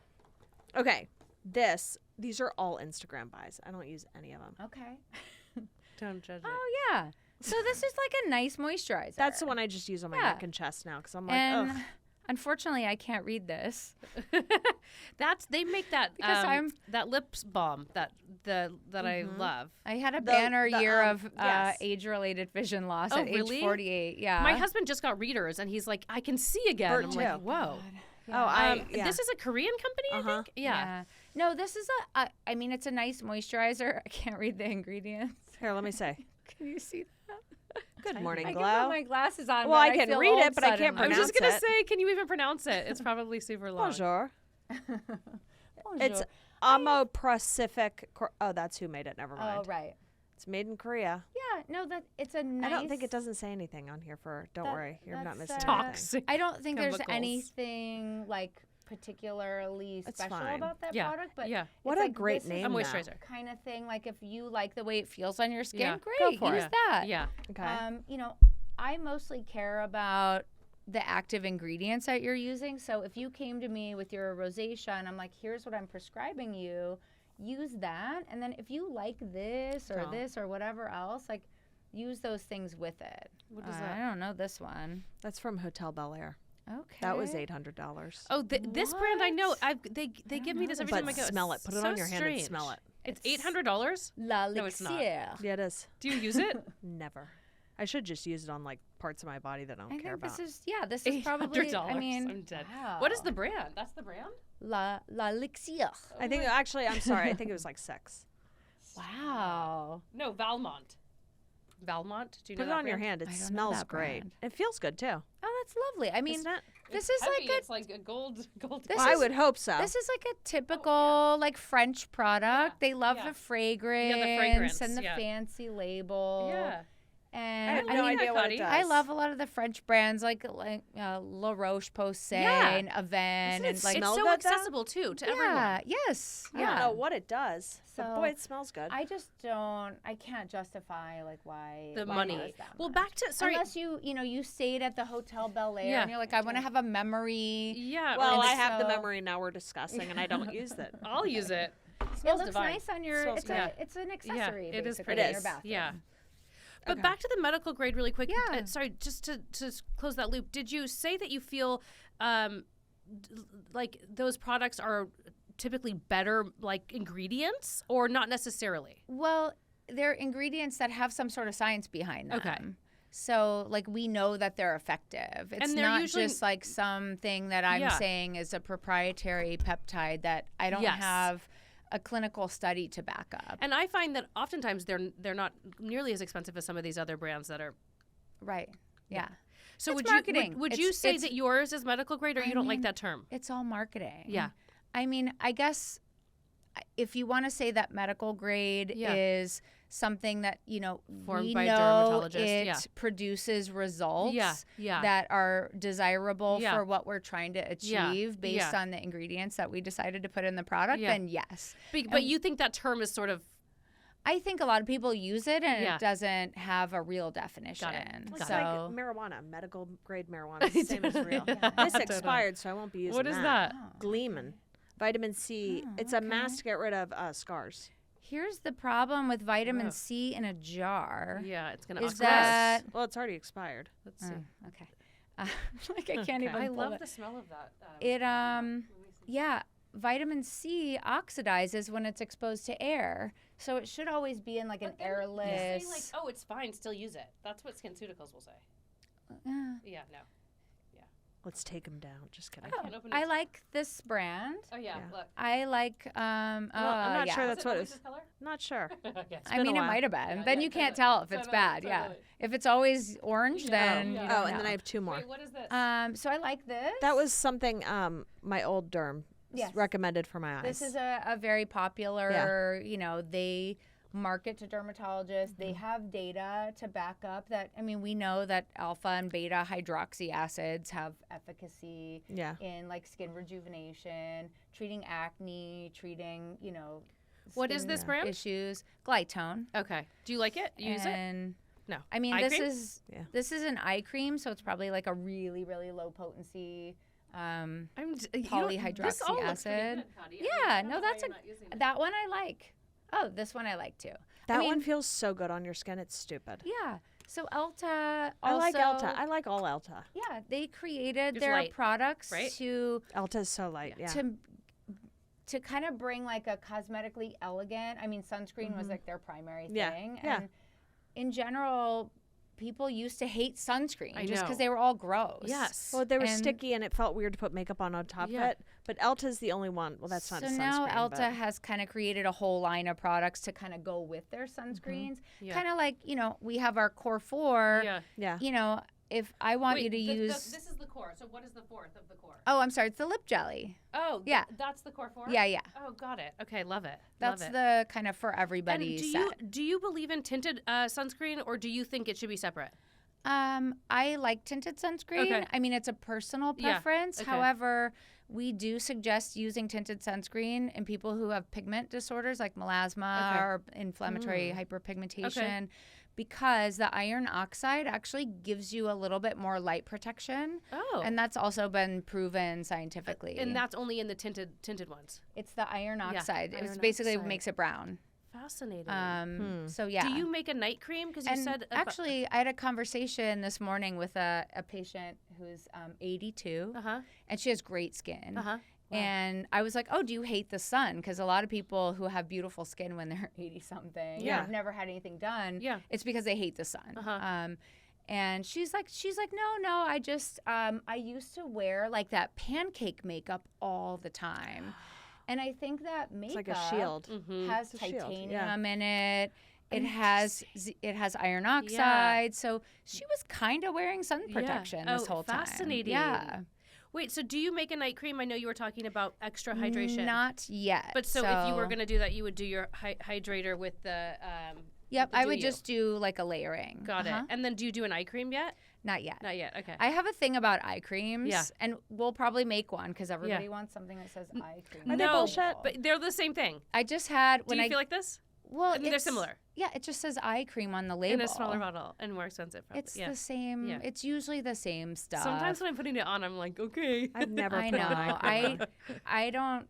Okay, these are all Instagram buys. I don't use any of them. Okay. Don't judge it. Oh, yeah. So this is like a nice moisturizer. That's the one I just use on my Yeah. neck and chest now because I'm like, And ugh. unfortunately, I can't read this. They make that Because I'm- that lips balm that I love. I had a The- banner the, year of yes. age-related vision loss Oh, at really? age 48. Yeah. My husband just got readers, and he's like, I can see again. Bert I'm too. like, whoa. Oh, yeah. This is a Korean company, I Uh-huh. think. Yeah. No, this is I mean, it's a nice moisturizer. I can't read the ingredients. Here, let me say. Can you see that? Good morning, I Glow. can put my glasses on. Well, but I can feel read it, old but I can't suddenly. I was just gonna Pronounce it. say, can you even pronounce it? It's probably super long. Bonjour. Bonjour. It's Amoprasific. Oh, that's who made it. Never mind. Oh, right. It's made in Korea. Yeah, no, that it's a nice. I don't think it doesn't say anything on here for. Don't That- worry, you're not that's, missing uh, anything. Toxic. I don't think there's chemicals. anything like particularly It's special fine. about that Yeah. product, but Yeah. What it's a like, great this is name, A though. moisturizer. kind of thing. Like if you like the way it feels on your skin, Yeah. great, Go for use it. that. Yeah. Okay. You know, I mostly care about the active ingredients that you're using. So if you came to me with your rosacea and I'm like, here's what I'm prescribing you, use that. And then if you like this or Oh. this or whatever else, like use those things with it. What is I that? don't know this one. That's from Hotel Bel Air. Okay. That was $800. Oh, this brand I know. What? They give me this every But time I go. smell it. It's Put it so on your hand and strange. smell it. It's $800. La No, it's not. Elixir. Yeah, it is. Do you use it? Never. I should just use it on like parts of my body that I don't I care think about. this is probably, $800. I mean, I'm dead. wow. What is the brand? That's the brand. La Elixir. I think actually, I'm sorry. I think it was like 6. Wow. No, Valmont. Valmont. Do you know Put it that on your brand? hand. It I don't know smells that great. brand. It feels good too. Oh, that's lovely. I mean, Isn't it? this It's is like heavy. a It's like a gold. This I is- would hope so. This is like a typical like French product. They love yeah. the fragrance, fragrance, and the yeah. fancy label. Yeah. And I have I no mean, idea what it Kottie. does. I love a lot of the French brands like La Roche Posay Yeah. and Avène Doesn't it and like It's smell so good, though? accessible too to yeah, everyone. yes, I don't yeah. know what it does. But So, boy, it smells good. I just don't. I can't justify like why The why money. it was that Well, much. back to sorry. Unless you stayed at the Hotel Bel Air Yeah. and you're like, I want to have a memory. Yeah. well, and I it's- have the so- memory now we're discussing, and I don't use it. I'll use it. It Smells looks divine. nice on your. Smells It's good. a. It's an accessory. it is basically pretty. in your It is, bathroom. Yeah. But Okay. back to the medical grade really quick. Yeah. Sorry, just to close that loop. Did you say that you feel like those products are typically better like ingredients or not necessarily? Well, they're ingredients that have some sort of science behind them. Okay. So, like, we know that they're effective. It's And they're not usually- just like something that I'm Yeah. saying is a proprietary peptide that I don't Yes. have a clinical study to back up. And I find that oftentimes they're not nearly as expensive as some of these other brands that are. Right. Yeah. So It's would marketing. you would you It's- say it's- that yours is medical grade, or I you don't like mean, that term? It's all marketing. Yeah. I mean, I guess if you want to say that medical grade Yeah. is something that, Formed we by a know dermatologist, it yeah. produces results Yeah. that are desirable Yeah. for what we're trying to Yeah. achieve based Yeah. on the ingredients that we decided to put in the product, Yeah. then yes. But you think that term is sort of I think a lot of people use it and Yeah. it doesn't have a real definition. It's So like marijuana, medical grade marijuana. It's the same as real. Yeah. This Totally. expired, so I won't be using what is that? Oh. Gleeman. Vitamin C. Oh, It's a okay. mask to get rid of scars. Here's the problem with vitamin Ugh. C in a jar. Yeah, it's gonna. Is oxidize. that Well, it's already expired. Let's see. Oh, okay. Like I can't even. I pull love it. the smell of that. It yeah, vitamin C oxidizes when it's exposed to air, so it should always be in like an airless. Say like, oh, it's fine, still use it. That's what SkinCeuticals will say. Uh, Yeah, no. Let's take them down. Just kidding. I can't open it. I like this brand. Oh yeah, Yeah. look. I like. Well, I'm not yeah. sure Is that's it what Elise's it's. color? Not sure. Okay. I been mean, a it while. might have been. Yeah, then yeah, you can't totally. tell if it's Totally, bad. Yeah. totally. If it's always orange, Yeah. then Yeah. you Oh, don't and then know. I have 2 more. Wait, what is this? So I like this. That was something my old derm Yes. recommended for my eyes. This is a very popular, they market to dermatologists. They have data to back up that, I mean, we know that alpha and beta hydroxy acids have efficacy in like skin rejuvenation, treating acne, treating, What is skin this brand? issues. Glytone. Okay. Do you like it? You use it? And No. I mean, Eye this cream? is an eye cream, so it's probably like a really, really low potency polyhydroxy this all looks pretty acid. good, Kottie. I mean, Yeah, I don't no, know why that's you're not using it. that one I like. Oh, this one I like too. That one feels so good on your skin. It's stupid. Yeah. So Elta I like also- Elta. I like all Elta. Yeah, they created It's their light, products right? to Elta is so light. Yeah. to kind of bring like a cosmetically elegant. I mean, sunscreen was like their primary Yeah, thing, yeah. and in general, people used to hate sunscreen I just know. because they were all gross. Yes. Well, they were And- sticky and it felt weird to put makeup on top Yeah. of it. But Elta's the only one. Well, that's not a So sunscreen. now Elta but- has kind of created a whole line of products to kind of go with their sunscreens. Yeah. Kind of like, we have our core 4. Yeah. Yeah. If I want Wait, you to use this is the core. So what is the fourth of the core? Oh, I'm sorry, it's the lip jelly. Oh, Yeah. That's the core 4? Yeah, yeah. Oh, got it. Okay, love it. That's love it. the kind of for everybody And set. do you believe in tinted sunscreen, or do you think it should be separate? I like tinted sunscreen. Okay. I mean, it's a personal Yeah, preference. okay. However, we do suggest using tinted sunscreen in people who have pigment disorders like melasma Okay. or inflammatory hyperpigmentation because the iron oxide actually gives you a little bit more light protection. Oh. And that's also been proven scientifically. And that's only in the tinted ones. it's the iron oxide. iron It's basically oxide. makes it brown. Fascinating. So yeah. Do you make a night cream? Because you And said actually, I had a conversation this morning with a patient who's 82, and she has great skin. And I was like, "Oh, do you hate the sun?" Because a lot of people who have beautiful skin when they're 80-something, Yeah. have never had anything done. Yeah. It's because they hate the sun. And she's like, no, I just, I used to wear like that pancake makeup all the time. And I think that makeup like a shield. has It's a shield, titanium in it. It has iron oxide. So she was kind of wearing sun protection this whole time. Fascinating. Yeah. Wait, so do you make a night cream? I know you were talking about extra hydration. Not yet. But so if you were going to do that, you would do your hydrator with the Yep, the I would Dew. just do like a layering. Got it. And then do you do an eye cream yet? Not yet. Not yet. Okay. I have a thing about eye creams. Yeah. And we'll probably make one because everybody wants something that says eye cream. Are they bullshit? But they're the same thing. I just had Do when you I feel like this? well, I mean, they're it's- similar. Yeah, it just says eye cream on the label. In a smaller bottle and more expensive. Probably. It's the same. Yeah. It's usually the same stuff. Sometimes when I'm putting it on, I'm like, okay. I've never I put know. on eye cream. I don't.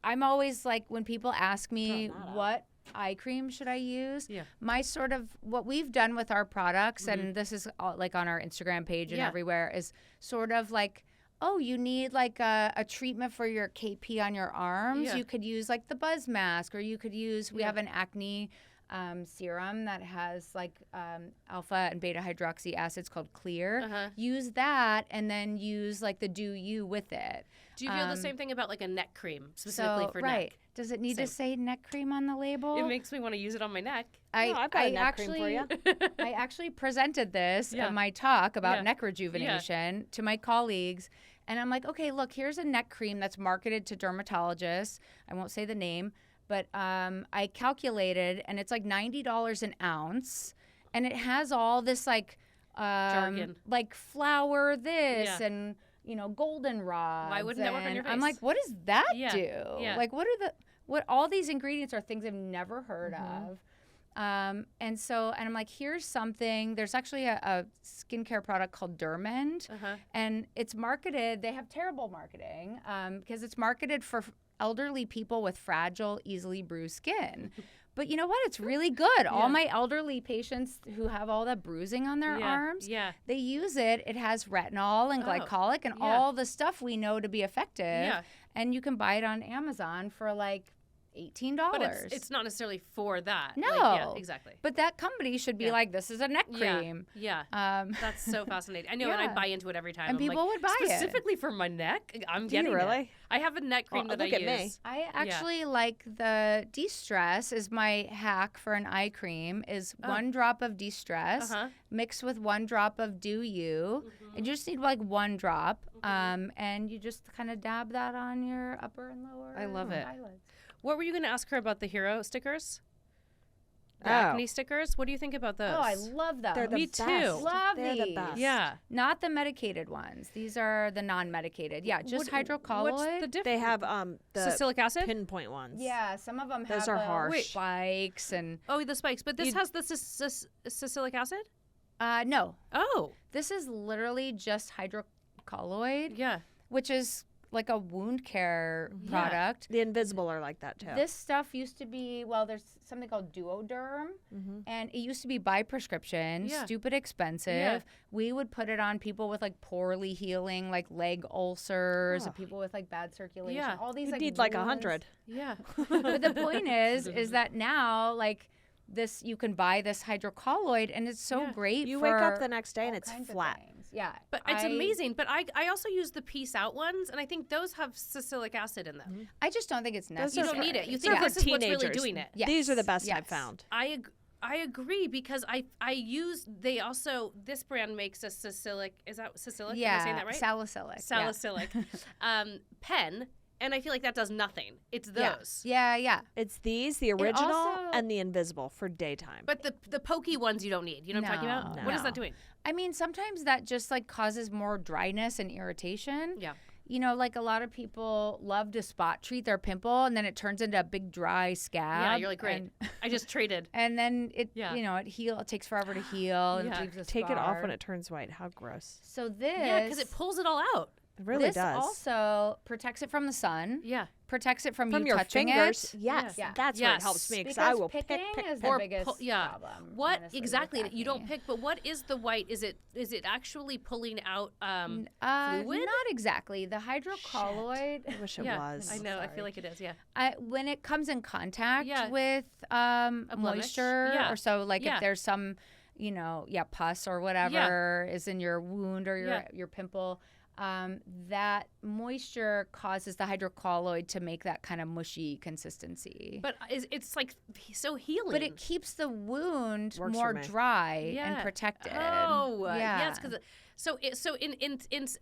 I'm always like when people ask me Throwing that out. what eye cream should I use. Yeah. My sort of what we've done with our products, and this is all, like on our Instagram page and Yeah. everywhere, is sort of like. Oh, you need like a treatment for your KP on your arms. Yeah. You could use like the Buzz Mask, or you could use. We have an acne serum that has like alpha and beta hydroxy acids called Clear. Use that, and then use like the Do You with it. Do you feel the same thing about like a neck cream specifically for right. neck? Does it need to Same. say neck cream on the label? It makes me want to use it on my neck. No, I've got a neck cream for you. I actually presented this Yeah. at my talk about Yeah. neck rejuvenation to my colleagues. And I'm like, okay, look, here's a neck cream that's marketed to dermatologists. I won't say the name, but I calculated, and it's like $90 an ounce. And it has all this like Jargon. like flower this Yeah. and, goldenrod. Why wouldn't that work on your I'm face? like, what does that Yeah, do? yeah. Like, what all these ingredients are things I've never heard of. And I'm like, here's something. There's actually a skincare product called Dermend, and it's marketed. They have terrible marketing because it's marketed for elderly people with fragile, easily bruised skin. But you know what? It's really good. All my elderly patients who have all that bruising on their arms, they use it. It has retinol and glycolic and all the stuff we know to be effective. Yeah. And you can buy it on Amazon for like $18. But it's not necessarily for that. No. Yeah, exactly. But that company should be like, this is a neck cream. Yeah. That's so fascinating. I know, and I buy into it every time. And I'm people would buy it. Specifically for my neck, I'm Do you getting really? it. I have a neck cream that look I at use. me. I actually like the de-stress is my hack for an eye cream is 1 drop of de-stress mixed with 1 drop of Do You. And you just need like 1 drop. And you just kind of dab that on your upper and lower I love it. eyelids. What were you going to ask her about the hero stickers? The Oh. acne stickers? What do you think about those? Oh, I love them. They're the Me best. too. Love They're these. the best. Yeah. Not the medicated ones. These are the non-medicated. Yeah, just hydrocolloid. What's the difference? They have the Salicylic acid? pinpoint ones. Yeah, some of them Those have are harsh. spikes and Oh, the spikes. But this has the salicylic acid? no. Oh. This is literally just hydrocolloid, Yeah. which is like a wound care product. The invisible are like that too. This stuff used to be, well, there's something called Duoderm, and it used to be by prescription, stupid expensive. Yeah. We would put it on people with like poorly healing, like leg ulcers, and people with like bad circulation. Yeah. All these you like need like wounds. 100. Yeah. But the point is that now like this, you can buy this hydrocolloid, and it's so great. You for wake up the next day and all it's kinds of flat. things. Yeah, But it's amazing. But I also use the Peace Out ones, and I think those have salicylic acid in them. I just don't think it's Those necessary. You don't need it. You Those think are this for is what's really teenagers. doing it. Yes. These are the best Yes. I've found. I agree because I use they also this brand makes a salicylic Am I saying that right? Salicylic. Salicylic pen, and I feel like that does nothing. It's Yeah. those. Yeah. It's these, the original, also- and the invisible for daytime. But the pokey ones you don't need. You know what I'm talking about? No. What is that doing? I mean, sometimes that just like causes more dryness and irritation. Yeah. You know, like a lot of people love to spot treat their pimple, and then it turns into a big dry scab. Yeah, you're like, great. I just traded. And then it, Yeah. you know, it takes forever to heal and Yeah. it leaves a Take it off scar. when it turns white. How gross. So this, Yeah, because it pulls it all out. It really this does. also protects it from the sun. Yeah. Protects it from From you your touching fingers. it. Yes. Yeah. That's where it Yes. helps me because Because I will picking pick. is the Or biggest yeah. problem. What honestly, with exactly? You don't acne. pick, but what is the white? Is it actually pulling out fluid? Not exactly. The hydrocolloid. I wish it Yeah, was. I know. I Sorry. feel like it is. Yeah. When it comes in contact Yeah. with blemish. moisture, Yeah. or so, like Yeah. if there's some, pus or whatever is in your wound or your pimple, that moisture causes the hydrocolloid to make that kind of mushy consistency. But it's like so healing. But it keeps the wound Works more for me. dry Yeah. and protected. Oh, yeah. yes. Because so in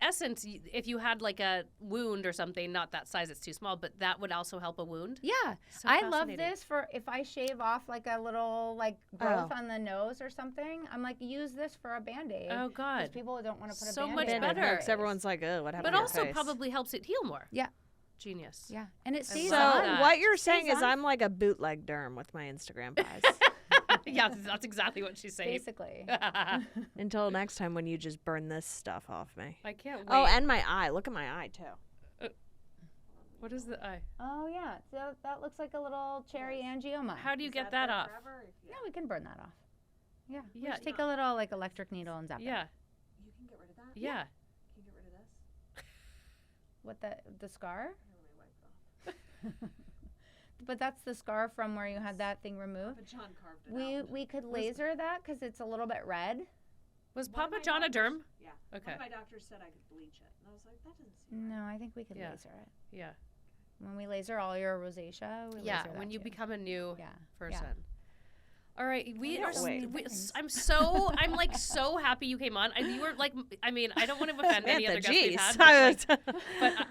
essence, if you had like a wound or something, not that size, it's too small, but that would also help a wound. Yeah, So I love fascinating. this for if I shave off like a little like growth on the nose or something. I'm like, use this for a Band-Aid. Oh, Because God. people don't want to put So a much Band-Aid on better. their Because face. everyone's like, oh, what happened But to your also face? probably helps it heal more. Yeah. Genius. Yeah, and it stays So love on. that. what you're saying Stays is on. I'm like a bootleg derm with my Instagram buys. Yeah, that's exactly what she's saying. Basically. Until next time when you just burn this stuff off me. I can't wait. Oh, and my eye. Look at my eye too. What is the eye? Oh yeah, so that looks like a little cherry angioma. How do you get that off? No, we can burn that off. Yeah. Yeah, Just take a little like electric needle and zap it. Yeah. You can get rid of that? Yeah. Can you get rid of this? What the scar? But that's the scar from where you had that thing removed. But John carved it We could laser that because it's a little bit red. Was Papa John a derm? Yeah. Okay. my doctors said I could bleach it. And I was like, that doesn't seem No, I think we could Yeah. laser it. Yeah. When we laser all your rosacea, we Yeah. laser that When you too. become a new Yeah. person. All right, we are. can't wait. I'm like so happy you came on. You were like, I mean, I don't want to offend any other Samantha, guests we've had, jeez. but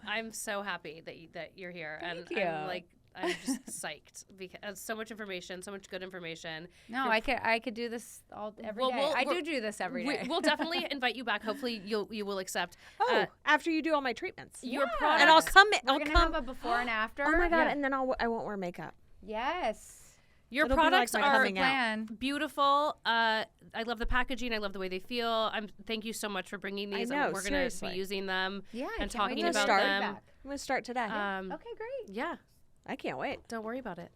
I'm so happy that you're here, Thank and you. I'm just psyched because so much information, so much good information. No, I could do this every day. Well, I do this every day. We'll definitely invite you back. Hopefully, you will accept. Oh, after you do all my treatments. Your Yeah. products. And I'll come in. We're I'll gonna come. have a before and after. Oh my god! Yeah. And then I won't wear makeup. Yes. Your It'll be like products my are coming out. Plan. beautiful. I love the packaging. I love the way they feel. Thank you so much for bringing these. know, We're going to seriously. be using them Yeah. and I can't talking wait to about start them. back. I'm gonna start today. Um, Okay, great. yeah, I can't wait. don't worry about it.